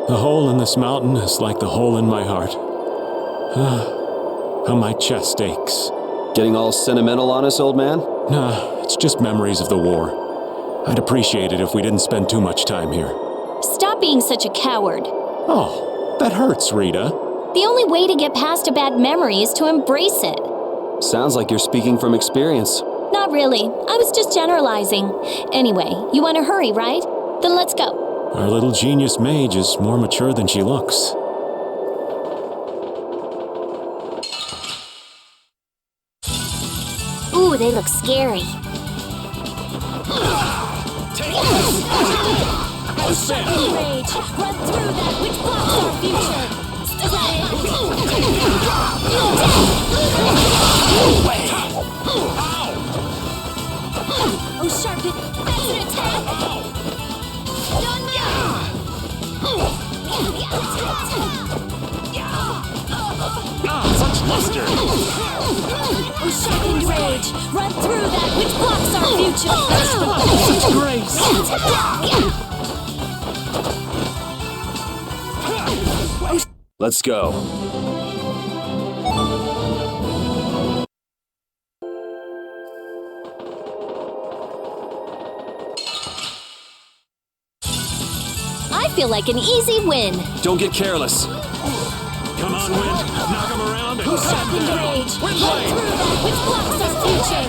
[SPEAKER 1] The hole in this mountain is like the hole in my heart. How my chest aches.
[SPEAKER 4] Getting all sentimental on us, old man?
[SPEAKER 1] Nah, it's just memories of the war. I'd appreciate it if we didn't spend too much time here.
[SPEAKER 2] Stop being such a coward.
[SPEAKER 1] Oh, that hurts, Rita.
[SPEAKER 2] The only way to get past a bad memory is to embrace it.
[SPEAKER 4] Sounds like you're speaking from experience.
[SPEAKER 2] Not really. I was just generalizing. Anyway, you want to hurry, right? Then let's go.
[SPEAKER 1] Our little genius mage is more mature than she looks.
[SPEAKER 3] Ooh, they look scary.
[SPEAKER 2] Sharpened rage. Run through that which blocks our future. Oh, sharpened. That's an attack.
[SPEAKER 1] Such luster!
[SPEAKER 2] Oh, sharpened rage. Run through that which blocks our future.
[SPEAKER 1] Such grace!
[SPEAKER 4] Let's go.
[SPEAKER 2] I feel like an easy win.
[SPEAKER 4] Don't get careless.
[SPEAKER 1] Come on, Wind. Knock him around and
[SPEAKER 2] Oh, sharpened rage. Run through that which blocks our future.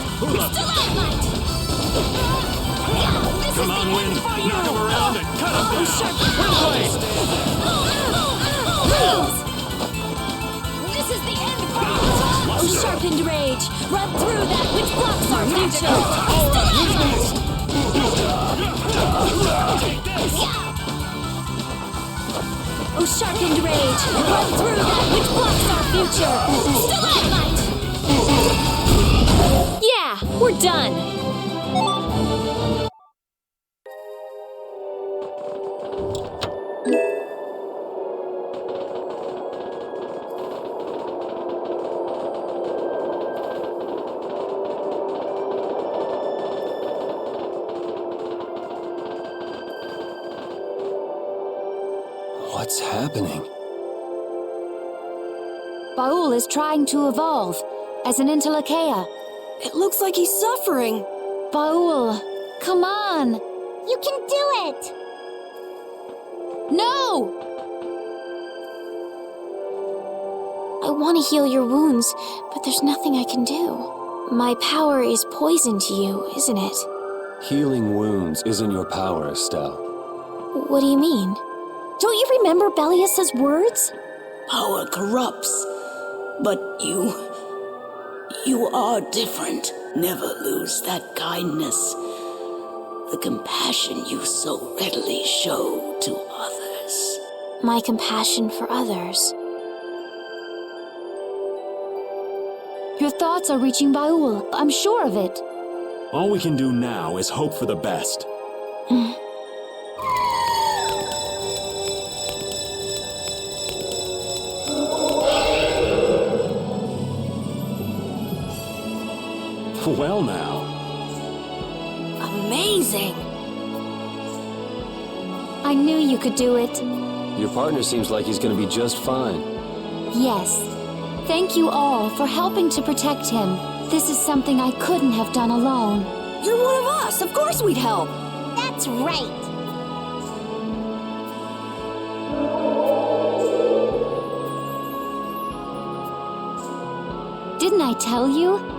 [SPEAKER 1] Come on, Wind. Knock him around and cut him down.
[SPEAKER 2] This is the end part. Oh, sharpened rage. Run through that which blocks our future. Oh, sharpened rage! Run through that which blocks our future! Stalagmite! Yeah, we're done!
[SPEAKER 4] What's happening?
[SPEAKER 8] Baul is trying to evolve as an Entelekea.
[SPEAKER 2] It looks like he's suffering.
[SPEAKER 8] Baul, come on!
[SPEAKER 5] You can do it!
[SPEAKER 8] No! I want to heal your wounds, but there's nothing I can do. My power is poison to you, isn't it?
[SPEAKER 4] Healing wounds isn't your power, Estelle.
[SPEAKER 8] What do you mean? Don't you remember Bellius's words?
[SPEAKER 9] Power corrupts, but you are different. Never lose that kindness, the compassion you so readily show to others.
[SPEAKER 8] My compassion for others. Your thoughts are reaching Baul. I'm sure of it.
[SPEAKER 1] All we can do now is hope for the best. Well now.
[SPEAKER 2] Amazing!
[SPEAKER 8] I knew you could do it.
[SPEAKER 4] Your partner seems like he's gonna be just fine.
[SPEAKER 8] Yes. Thank you all for helping to protect him. This is something I couldn't have done alone.
[SPEAKER 2] You're one of us! Of course we'd help!
[SPEAKER 5] That's right!
[SPEAKER 8] Didn't I tell you?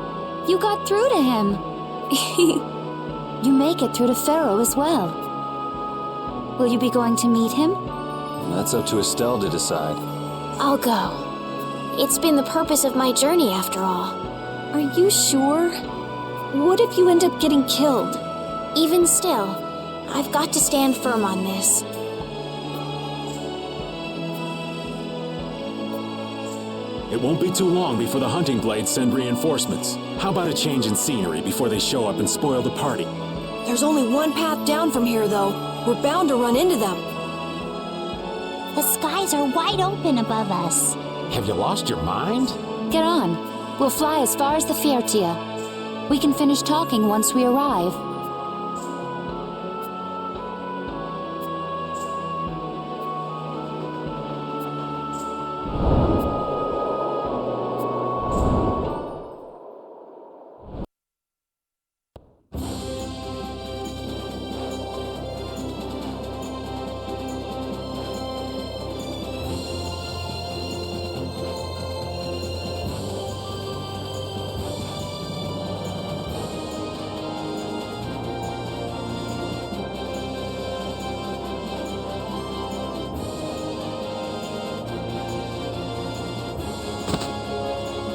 [SPEAKER 8] You got through to him. You make it through to Pharaoh as well. Will you be going to meet him?
[SPEAKER 4] That's up to Estelle to decide.
[SPEAKER 3] I'll go. It's been the purpose of my journey after all.
[SPEAKER 2] Are you sure? What if you end up getting killed?
[SPEAKER 3] Even still, I've got to stand firm on this.
[SPEAKER 1] It won't be too long before the hunting blades send reinforcements. How about a change in scenery before they show up and spoil the party?
[SPEAKER 2] There's only one path down from here, though. We're bound to run into them.
[SPEAKER 5] The skies are wide open above us.
[SPEAKER 1] Have you lost your mind?
[SPEAKER 8] Get on. We'll fly as far as the Fiertia. We can finish talking once we arrive.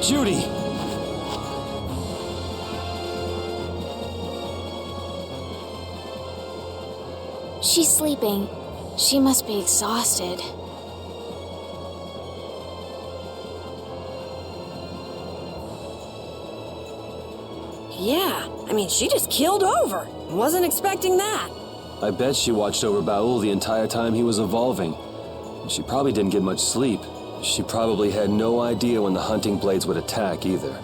[SPEAKER 4] Judy!
[SPEAKER 3] She's sleeping. She must be exhausted.
[SPEAKER 2] Yeah, I mean, she just keeled over. Wasn't expecting that.
[SPEAKER 4] I bet she watched over Baul the entire time he was evolving. She probably didn't get much sleep. She probably had no idea when the hunting blades would attack either.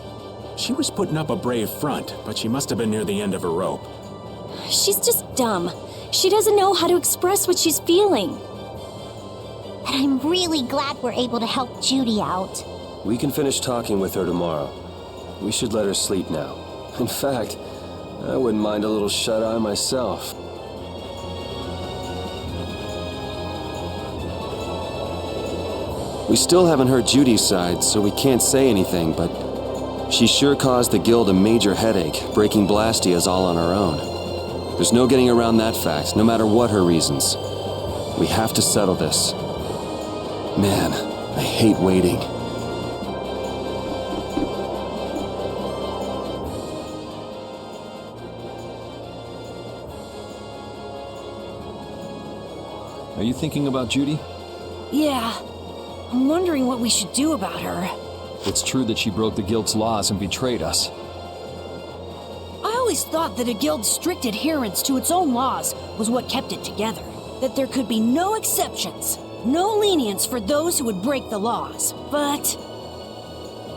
[SPEAKER 1] She was putting up a brave front, but she must have been near the end of her rope.
[SPEAKER 2] She's just dumb. She doesn't know how to express what she's feeling.
[SPEAKER 5] And I'm really glad we're able to help Judy out.
[SPEAKER 4] We can finish talking with her tomorrow. We should let her sleep now. In fact, I wouldn't mind a little shut-eye myself. We still haven't heard Judy's side, so we can't say anything, but she sure caused the guild a major headache, breaking Blastias all on her own. There's no getting around that fact, no matter what her reasons. We have to settle this. Man, I hate waiting.
[SPEAKER 6] Are you thinking about Judy?
[SPEAKER 2] Yeah. I'm wondering what we should do about her.
[SPEAKER 6] It's true that she broke the guild's laws and betrayed us.
[SPEAKER 2] I always thought that a guild's strict adherence to its own laws was what kept it together. That there could be no exceptions, no lenience for those who would break the laws. But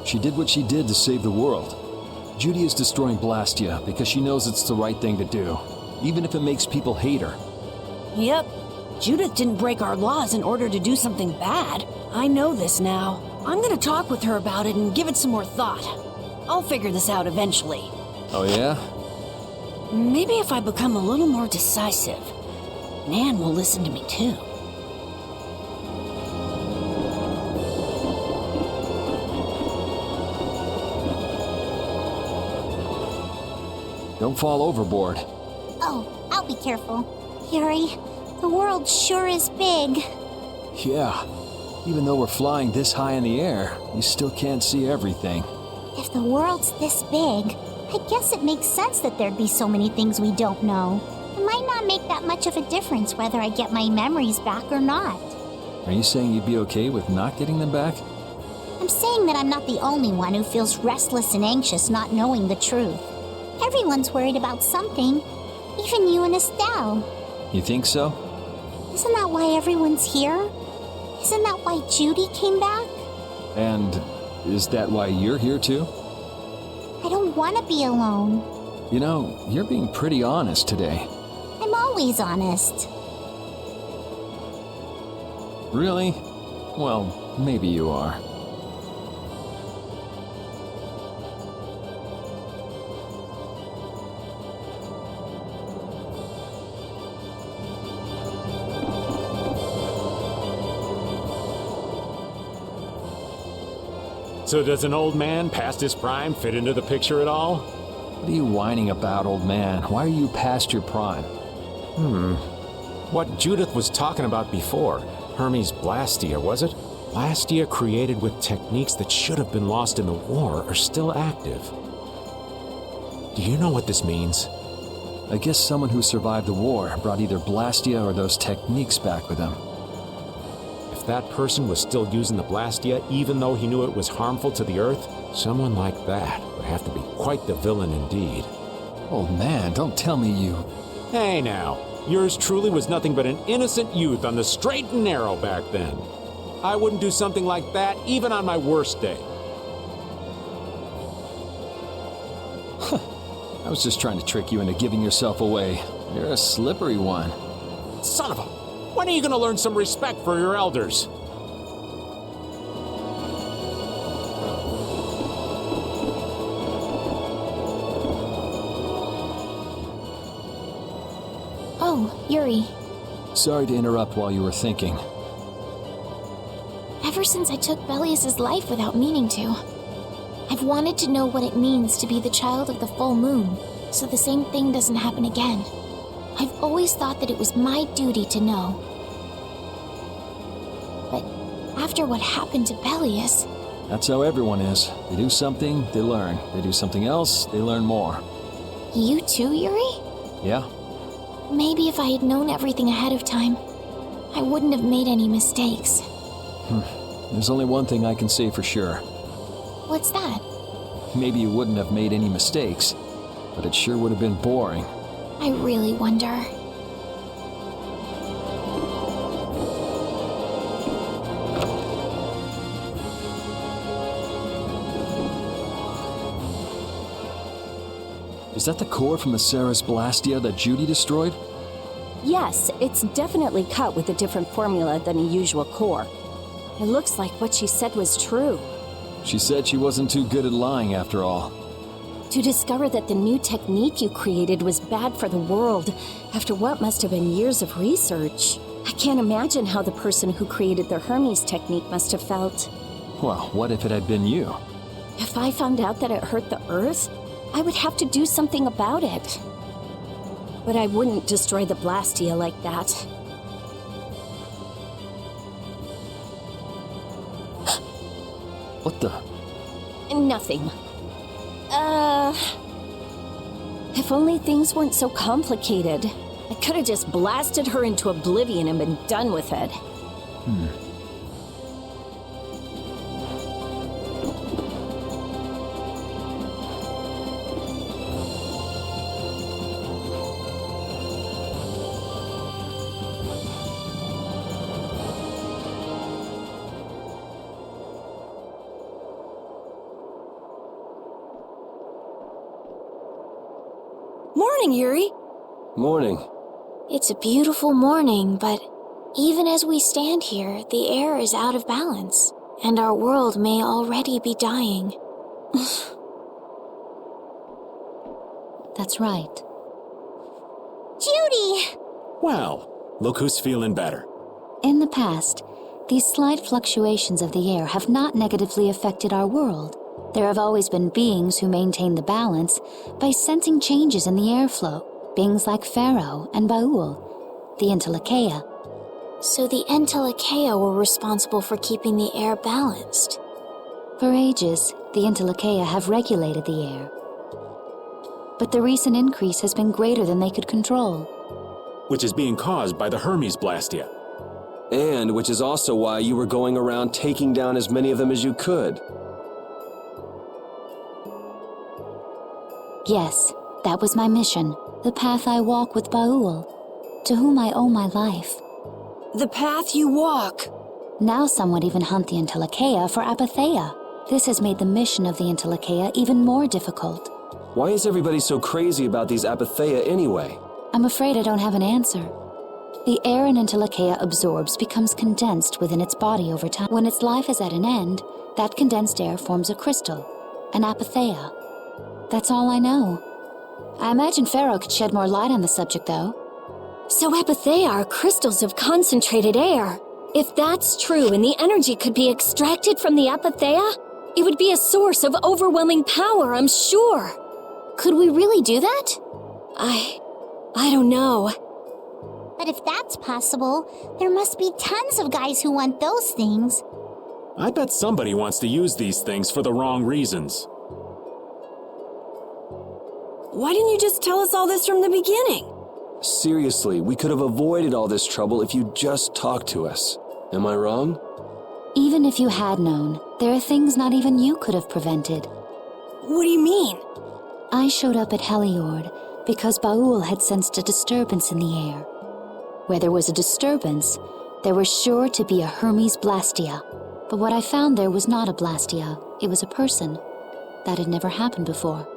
[SPEAKER 6] She did what she did to save the world. Judy is destroying Blastia because she knows it's the right thing to do, even if it makes people hate her.
[SPEAKER 2] Yep. Judith didn't break our laws in order to do something bad. I know this now. I'm gonna talk with her about it and give it some more thought. I'll figure this out eventually.
[SPEAKER 6] Oh yeah?
[SPEAKER 2] Maybe if I become a little more decisive, Nan will listen to me too.
[SPEAKER 6] Don't fall overboard.
[SPEAKER 5] Oh, I'll be careful. Yuri, the world sure is big.
[SPEAKER 6] Yeah. Even though we're flying this high in the air, we still can't see everything.
[SPEAKER 5] If the world's this big, I guess it makes sense that there'd be so many things we don't know. It might not make that much of a difference whether I get my memories back or not.
[SPEAKER 6] Are you saying you'd be okay with not getting them back?
[SPEAKER 5] I'm saying that I'm not the only one who feels restless and anxious not knowing the truth. Everyone's worried about something, even you and Estelle.
[SPEAKER 6] You think so?
[SPEAKER 5] Isn't that why everyone's here? Isn't that why Judy came back?
[SPEAKER 6] And is that why you're here too?
[SPEAKER 5] I don't want to be alone.
[SPEAKER 6] You know, you're being pretty honest today.
[SPEAKER 5] I'm always honest.
[SPEAKER 6] Really? Well, maybe you are.
[SPEAKER 1] So does an old man past his prime fit into the picture at all?
[SPEAKER 6] What are you whining about, old man? Why are you past your prime?
[SPEAKER 1] What Judith was talking about before. Hermes Blastia, was it? Blastia created with techniques that should have been lost in the war are still active. Do you know what this means?
[SPEAKER 6] I guess someone who survived the war brought either Blastia or those techniques back with him.
[SPEAKER 1] If that person was still using the Blastia, even though he knew it was harmful to the Earth, someone like that would have to be quite the villain indeed.
[SPEAKER 6] Old man, don't tell me you...
[SPEAKER 1] Hey now, yours truly was nothing but an innocent youth on the straight and narrow back then. I wouldn't do something like that even on my worst day.
[SPEAKER 6] I was just trying to trick you into giving yourself away. You're a slippery one.
[SPEAKER 1] Son of a... When are you gonna learn some respect for your elders?
[SPEAKER 3] Oh, Yuri.
[SPEAKER 6] Sorry to interrupt while you were thinking.
[SPEAKER 3] Ever since I took Belius's life without meaning to, I've wanted to know what it means to be the child of the full moon, so the same thing doesn't happen again. I've always thought that it was my duty to know. But after what happened to Belius...
[SPEAKER 6] That's how everyone is. They do something, they learn. They do something else, they learn more.
[SPEAKER 3] You too, Yuri?
[SPEAKER 6] Yeah?
[SPEAKER 3] Maybe if I had known everything ahead of time, I wouldn't have made any mistakes.
[SPEAKER 6] There's only one thing I can say for sure.
[SPEAKER 3] What's that?
[SPEAKER 6] Maybe you wouldn't have made any mistakes, but it sure would have been boring.
[SPEAKER 3] I really wonder.
[SPEAKER 6] Is that the core from the Ceres Blastia that Judy destroyed?
[SPEAKER 10] Yes, it's definitely cut with a different formula than a usual core. It looks like what she said was true.
[SPEAKER 6] She said she wasn't too good at lying after all.
[SPEAKER 10] To discover that the new technique you created was bad for the world after what must have been years of research. I can't imagine how the person who created the Hermes technique must have felt.
[SPEAKER 6] Well, what if it had been you?
[SPEAKER 10] If I found out that it hurt the Earth, I would have to do something about it. But I wouldn't destroy the Blastia like that.
[SPEAKER 6] What the?
[SPEAKER 10] Nothing. If only things weren't so complicated. I could have just blasted her into oblivion and been done with it.
[SPEAKER 2] Morning, Yuri.
[SPEAKER 4] Morning.
[SPEAKER 3] It's a beautiful morning, but even as we stand here, the air is out of balance, and our world may already be dying.
[SPEAKER 8] That's right.
[SPEAKER 5] Judy!
[SPEAKER 1] Well, look who's feeling better.
[SPEAKER 8] In the past, these slight fluctuations of the air have not negatively affected our world. There have always been beings who maintain the balance by sensing changes in the airflow, beings like Pharaoh and Baul, the Entelekea.
[SPEAKER 3] So the Entelekea were responsible for keeping the air balanced.
[SPEAKER 8] For ages, the Entelekea have regulated the air. But the recent increase has been greater than they could control.
[SPEAKER 1] Which is being caused by the Hermes Blastia.
[SPEAKER 4] And which is also why you were going around taking down as many of them as you could.
[SPEAKER 8] Yes, that was my mission, the path I walk with Baul, to whom I owe my life.
[SPEAKER 2] The path you walk.
[SPEAKER 8] Now some would even hunt the Entelekea for Apatheia. This has made the mission of the Entelekea even more difficult.
[SPEAKER 4] Why is everybody so crazy about these Apatheia anyway?
[SPEAKER 8] I'm afraid I don't have an answer. The air an Entelekea absorbs becomes condensed within its body over time. When its life is at an end, that condensed air forms a crystal, an Apatheia. That's all I know. I imagine Pharaoh could shed more light on the subject, though.
[SPEAKER 10] So Apatheia are crystals of concentrated air. If that's true and the energy could be extracted from the Apatheia, it would be a source of overwhelming power, I'm sure.
[SPEAKER 3] Could we really do that?
[SPEAKER 10] I don't know.
[SPEAKER 5] But if that's possible, there must be tons of guys who want those things.
[SPEAKER 1] I bet somebody wants to use these things for the wrong reasons.
[SPEAKER 2] Why didn't you just tell us all this from the beginning?
[SPEAKER 4] Seriously, we could have avoided all this trouble if you just talked to us. Am I wrong?
[SPEAKER 8] Even if you had known, there are things not even you could have prevented.
[SPEAKER 2] What do you mean?
[SPEAKER 8] I showed up at Heliord because Baul had sensed a disturbance in the air. Where there was a disturbance, there was sure to be a Hermes Blastia. But what I found there was not a Blastia, it was a person. That had never happened before.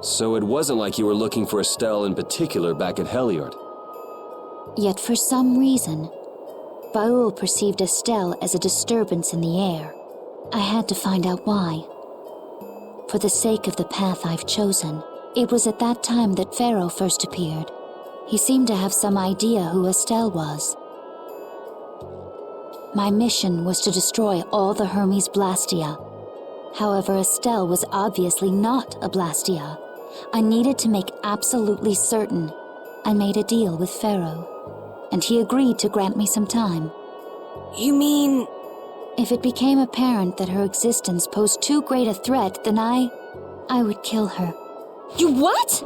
[SPEAKER 4] So it wasn't like you were looking for Estelle in particular back at Heliord.
[SPEAKER 8] Yet for some reason, Baul perceived Estelle as a disturbance in the air. I had to find out why. For the sake of the path I've chosen, it was at that time that Pharaoh first appeared. He seemed to have some idea who Estelle was. My mission was to destroy all the Hermes Blastia. However, Estelle was obviously not a Blastia. I needed to make absolutely certain. I made a deal with Pharaoh, and he agreed to grant me some time.
[SPEAKER 2] You mean...
[SPEAKER 8] If it became apparent that her existence posed too great a threat, then I would kill her.
[SPEAKER 10] You what?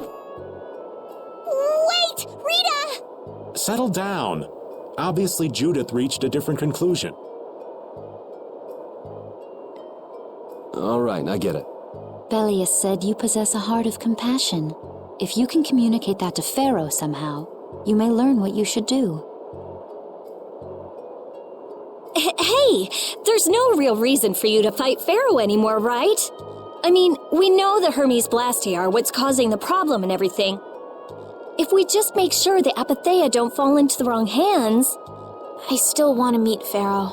[SPEAKER 5] Wait! Rita!
[SPEAKER 1] Settle down. Obviously, Judith reached a different conclusion.
[SPEAKER 4] All right, I get it.
[SPEAKER 8] Belius said you possess a heart of compassion. If you can communicate that to Pharaoh somehow, you may learn what you should do.
[SPEAKER 10] Hey, there's no real reason for you to fight Pharaoh anymore, right? I mean, we know the Hermes Blastia are what's causing the problem and everything. If we just make sure the Apatheia don't fall into the wrong hands...
[SPEAKER 3] I still want to meet Pharaoh.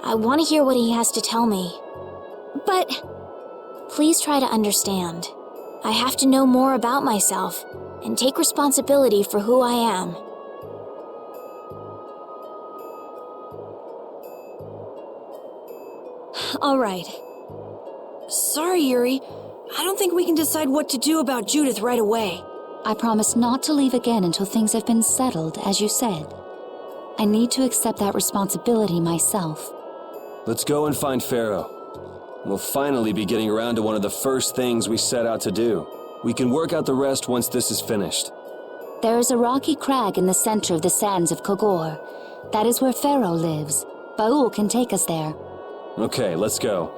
[SPEAKER 3] I want to hear what he has to tell me.
[SPEAKER 10] But...
[SPEAKER 3] Please try to understand. I have to know more about myself and take responsibility for who I am.
[SPEAKER 10] All right.
[SPEAKER 2] Sorry, Yuri. I don't think we can decide what to do about Judith right away.
[SPEAKER 8] I promise not to leave again until things have been settled, as you said. I need to accept that responsibility myself.
[SPEAKER 4] Let's go and find Pharaoh. We'll finally be getting around to one of the first things we set out to do. We can work out the rest once this is finished.
[SPEAKER 8] There is a rocky crag in the center of the sands of Kogor. That is where Pharaoh lives. Baul can take us there.
[SPEAKER 4] Okay, let's go.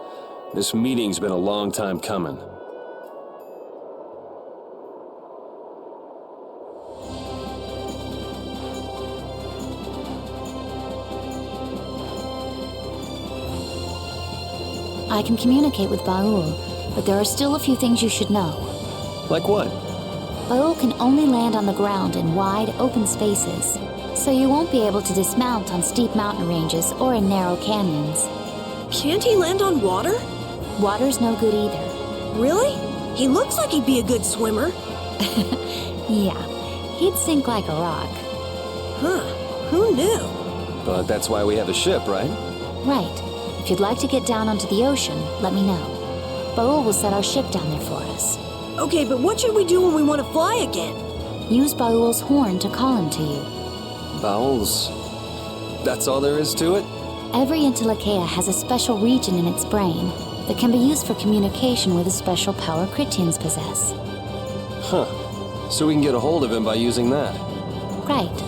[SPEAKER 4] This meeting's been a long time coming.
[SPEAKER 8] I can communicate with Baul, but there are still a few things you should know.
[SPEAKER 4] Like what?
[SPEAKER 8] Baul can only land on the ground in wide, open spaces, so you won't be able to dismount on steep mountain ranges or in narrow canyons.
[SPEAKER 2] Can't he land on water?
[SPEAKER 8] Water's no good either.
[SPEAKER 2] Really? He looks like he'd be a good swimmer.
[SPEAKER 8] Yeah, he'd sink like a rock.
[SPEAKER 2] Huh, who knew?
[SPEAKER 4] But that's why we have a ship, right?
[SPEAKER 8] Right. If you'd like to get down onto the ocean, let me know. Baul will set our ship down there for us.
[SPEAKER 2] Okay, but what should we do when we want to fly again?
[SPEAKER 8] Use Baul's horn to call him to you.
[SPEAKER 4] Bowels. That's all there is to it?
[SPEAKER 8] Every Entelekea has a special region in its brain that can be used for communication with a special power Critians possess.
[SPEAKER 4] Huh. So we can get a hold of him by using that.
[SPEAKER 8] Right.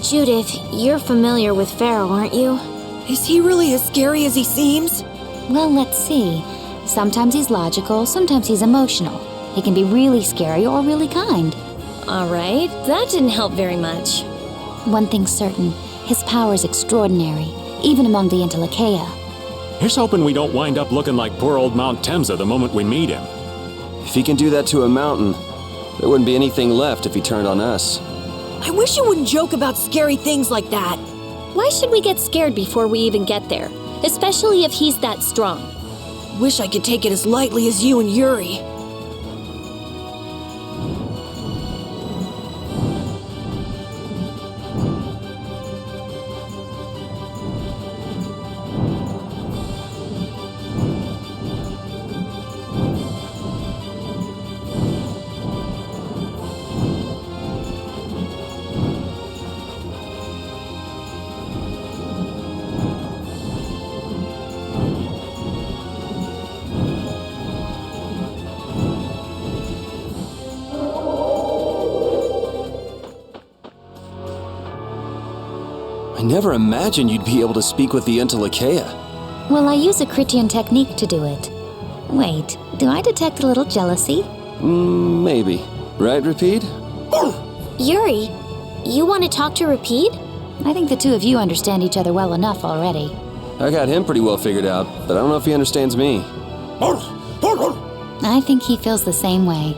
[SPEAKER 3] Judith, you're familiar with Pharaoh, aren't you?
[SPEAKER 2] Is he really as scary as he seems?
[SPEAKER 8] Well, let's see. Sometimes he's logical, sometimes he's emotional. He can be really scary or really kind.
[SPEAKER 10] All right, that didn't help very much.
[SPEAKER 8] One thing's certain, his power is extraordinary, even among the Entelekea.
[SPEAKER 1] Here's hoping we don't wind up looking like poor old Mount Temsa the moment we meet him.
[SPEAKER 4] If he can do that to a mountain, there wouldn't be anything left if he turned on us.
[SPEAKER 2] I wish you wouldn't joke about scary things like that.
[SPEAKER 10] Why should we get scared before we even get there? Especially if he's that strong.
[SPEAKER 2] Wish I could take it as lightly as you and Yuri.
[SPEAKER 4] I never imagined you'd be able to speak with the Entelekea.
[SPEAKER 8] Well, I use a Critian technique to do it. Wait, do I detect a little jealousy?
[SPEAKER 4] Maybe. Right, Rapide?
[SPEAKER 3] Yuri, you want to talk to Rapide?
[SPEAKER 8] I think the two of you understand each other well enough already.
[SPEAKER 4] I got him pretty well figured out, but I don't know if he understands me.
[SPEAKER 8] I think he feels the same way.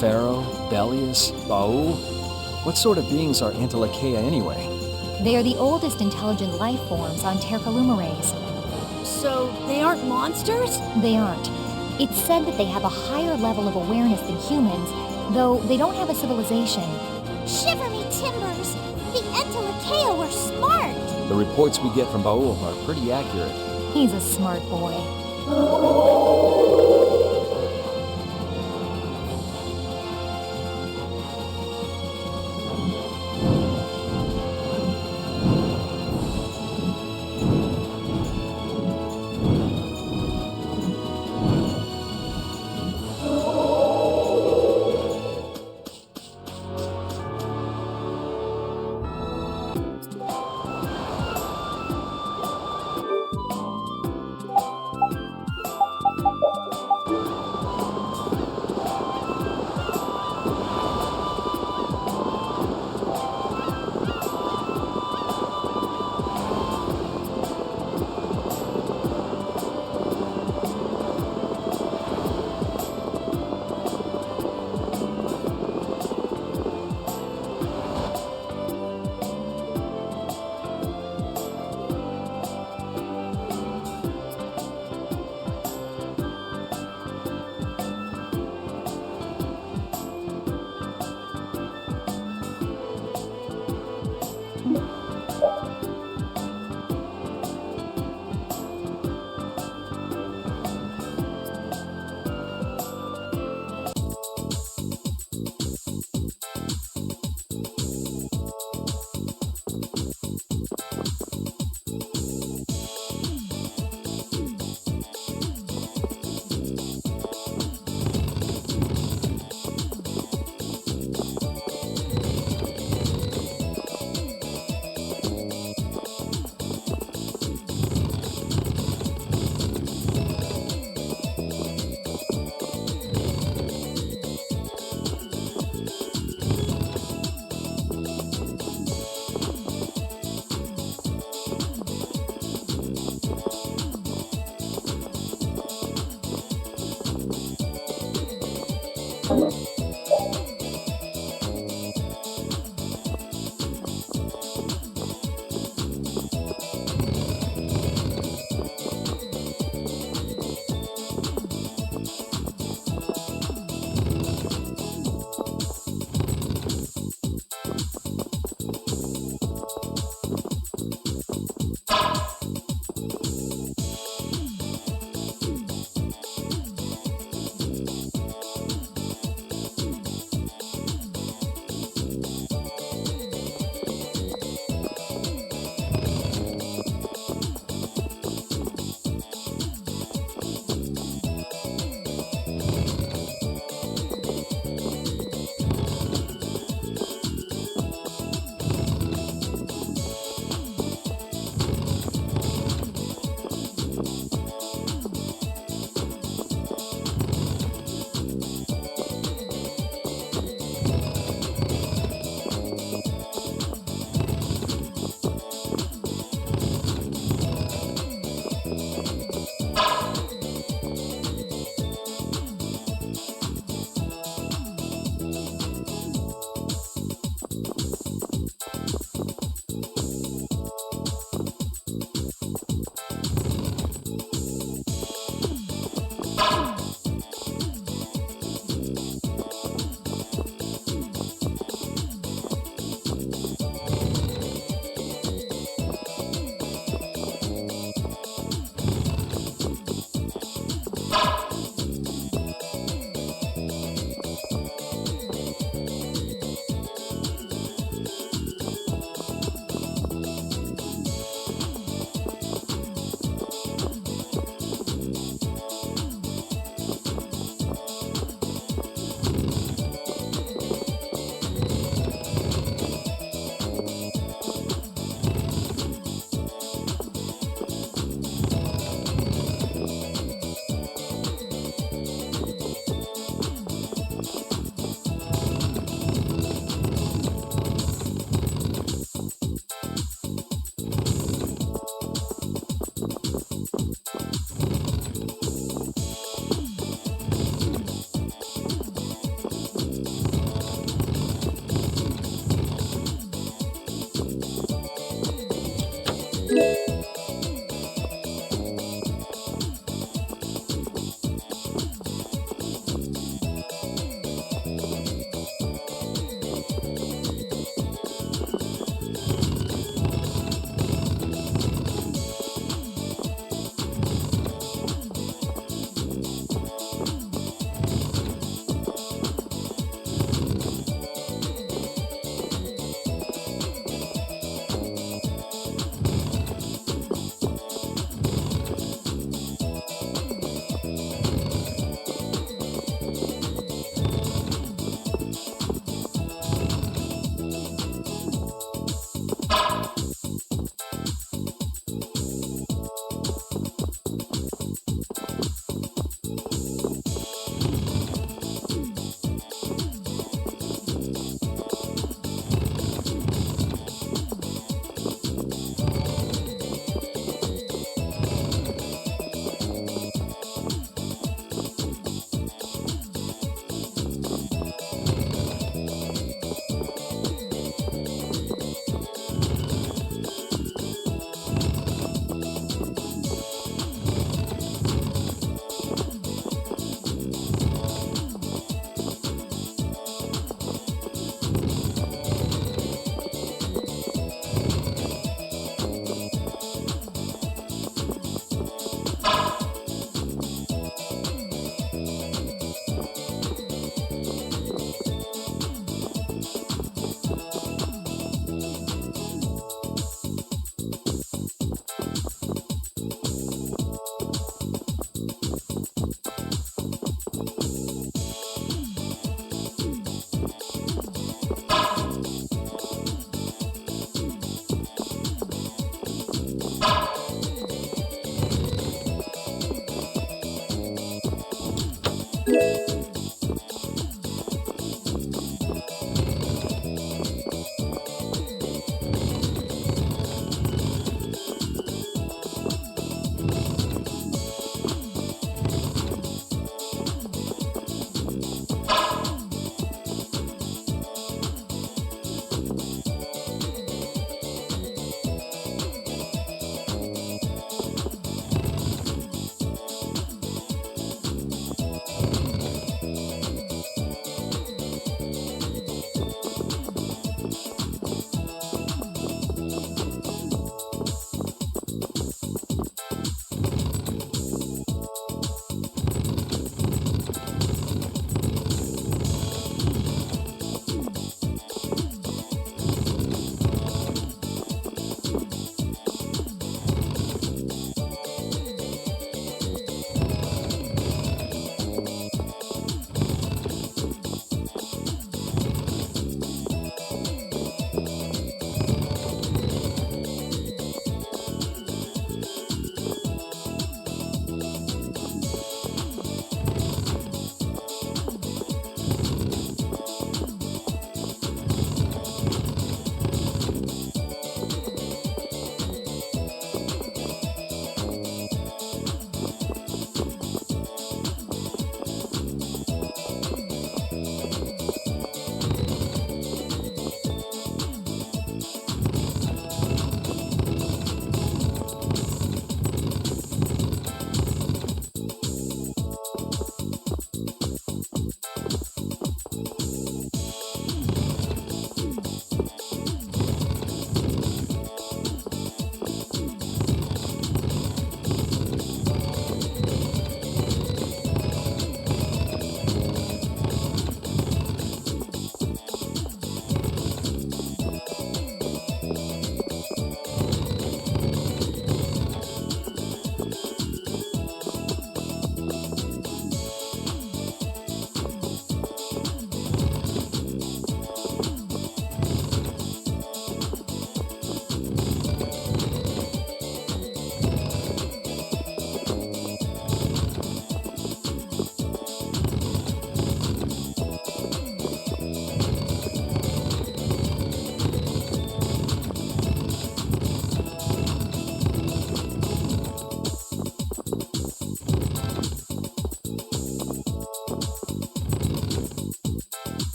[SPEAKER 6] Pharaoh, Belius, Baul? What sort of beings are Antilocheia anyway?
[SPEAKER 11] They are the oldest intelligent life forms on Tercalumares.
[SPEAKER 2] So, they aren't monsters?
[SPEAKER 11] They aren't. It's said that they have a higher level of awareness than humans, though they don't have a civilization.
[SPEAKER 5] Shiver me timbers! The Antilocheia were smart!
[SPEAKER 6] The reports we get from Baul are pretty accurate.
[SPEAKER 11] He's a smart boy.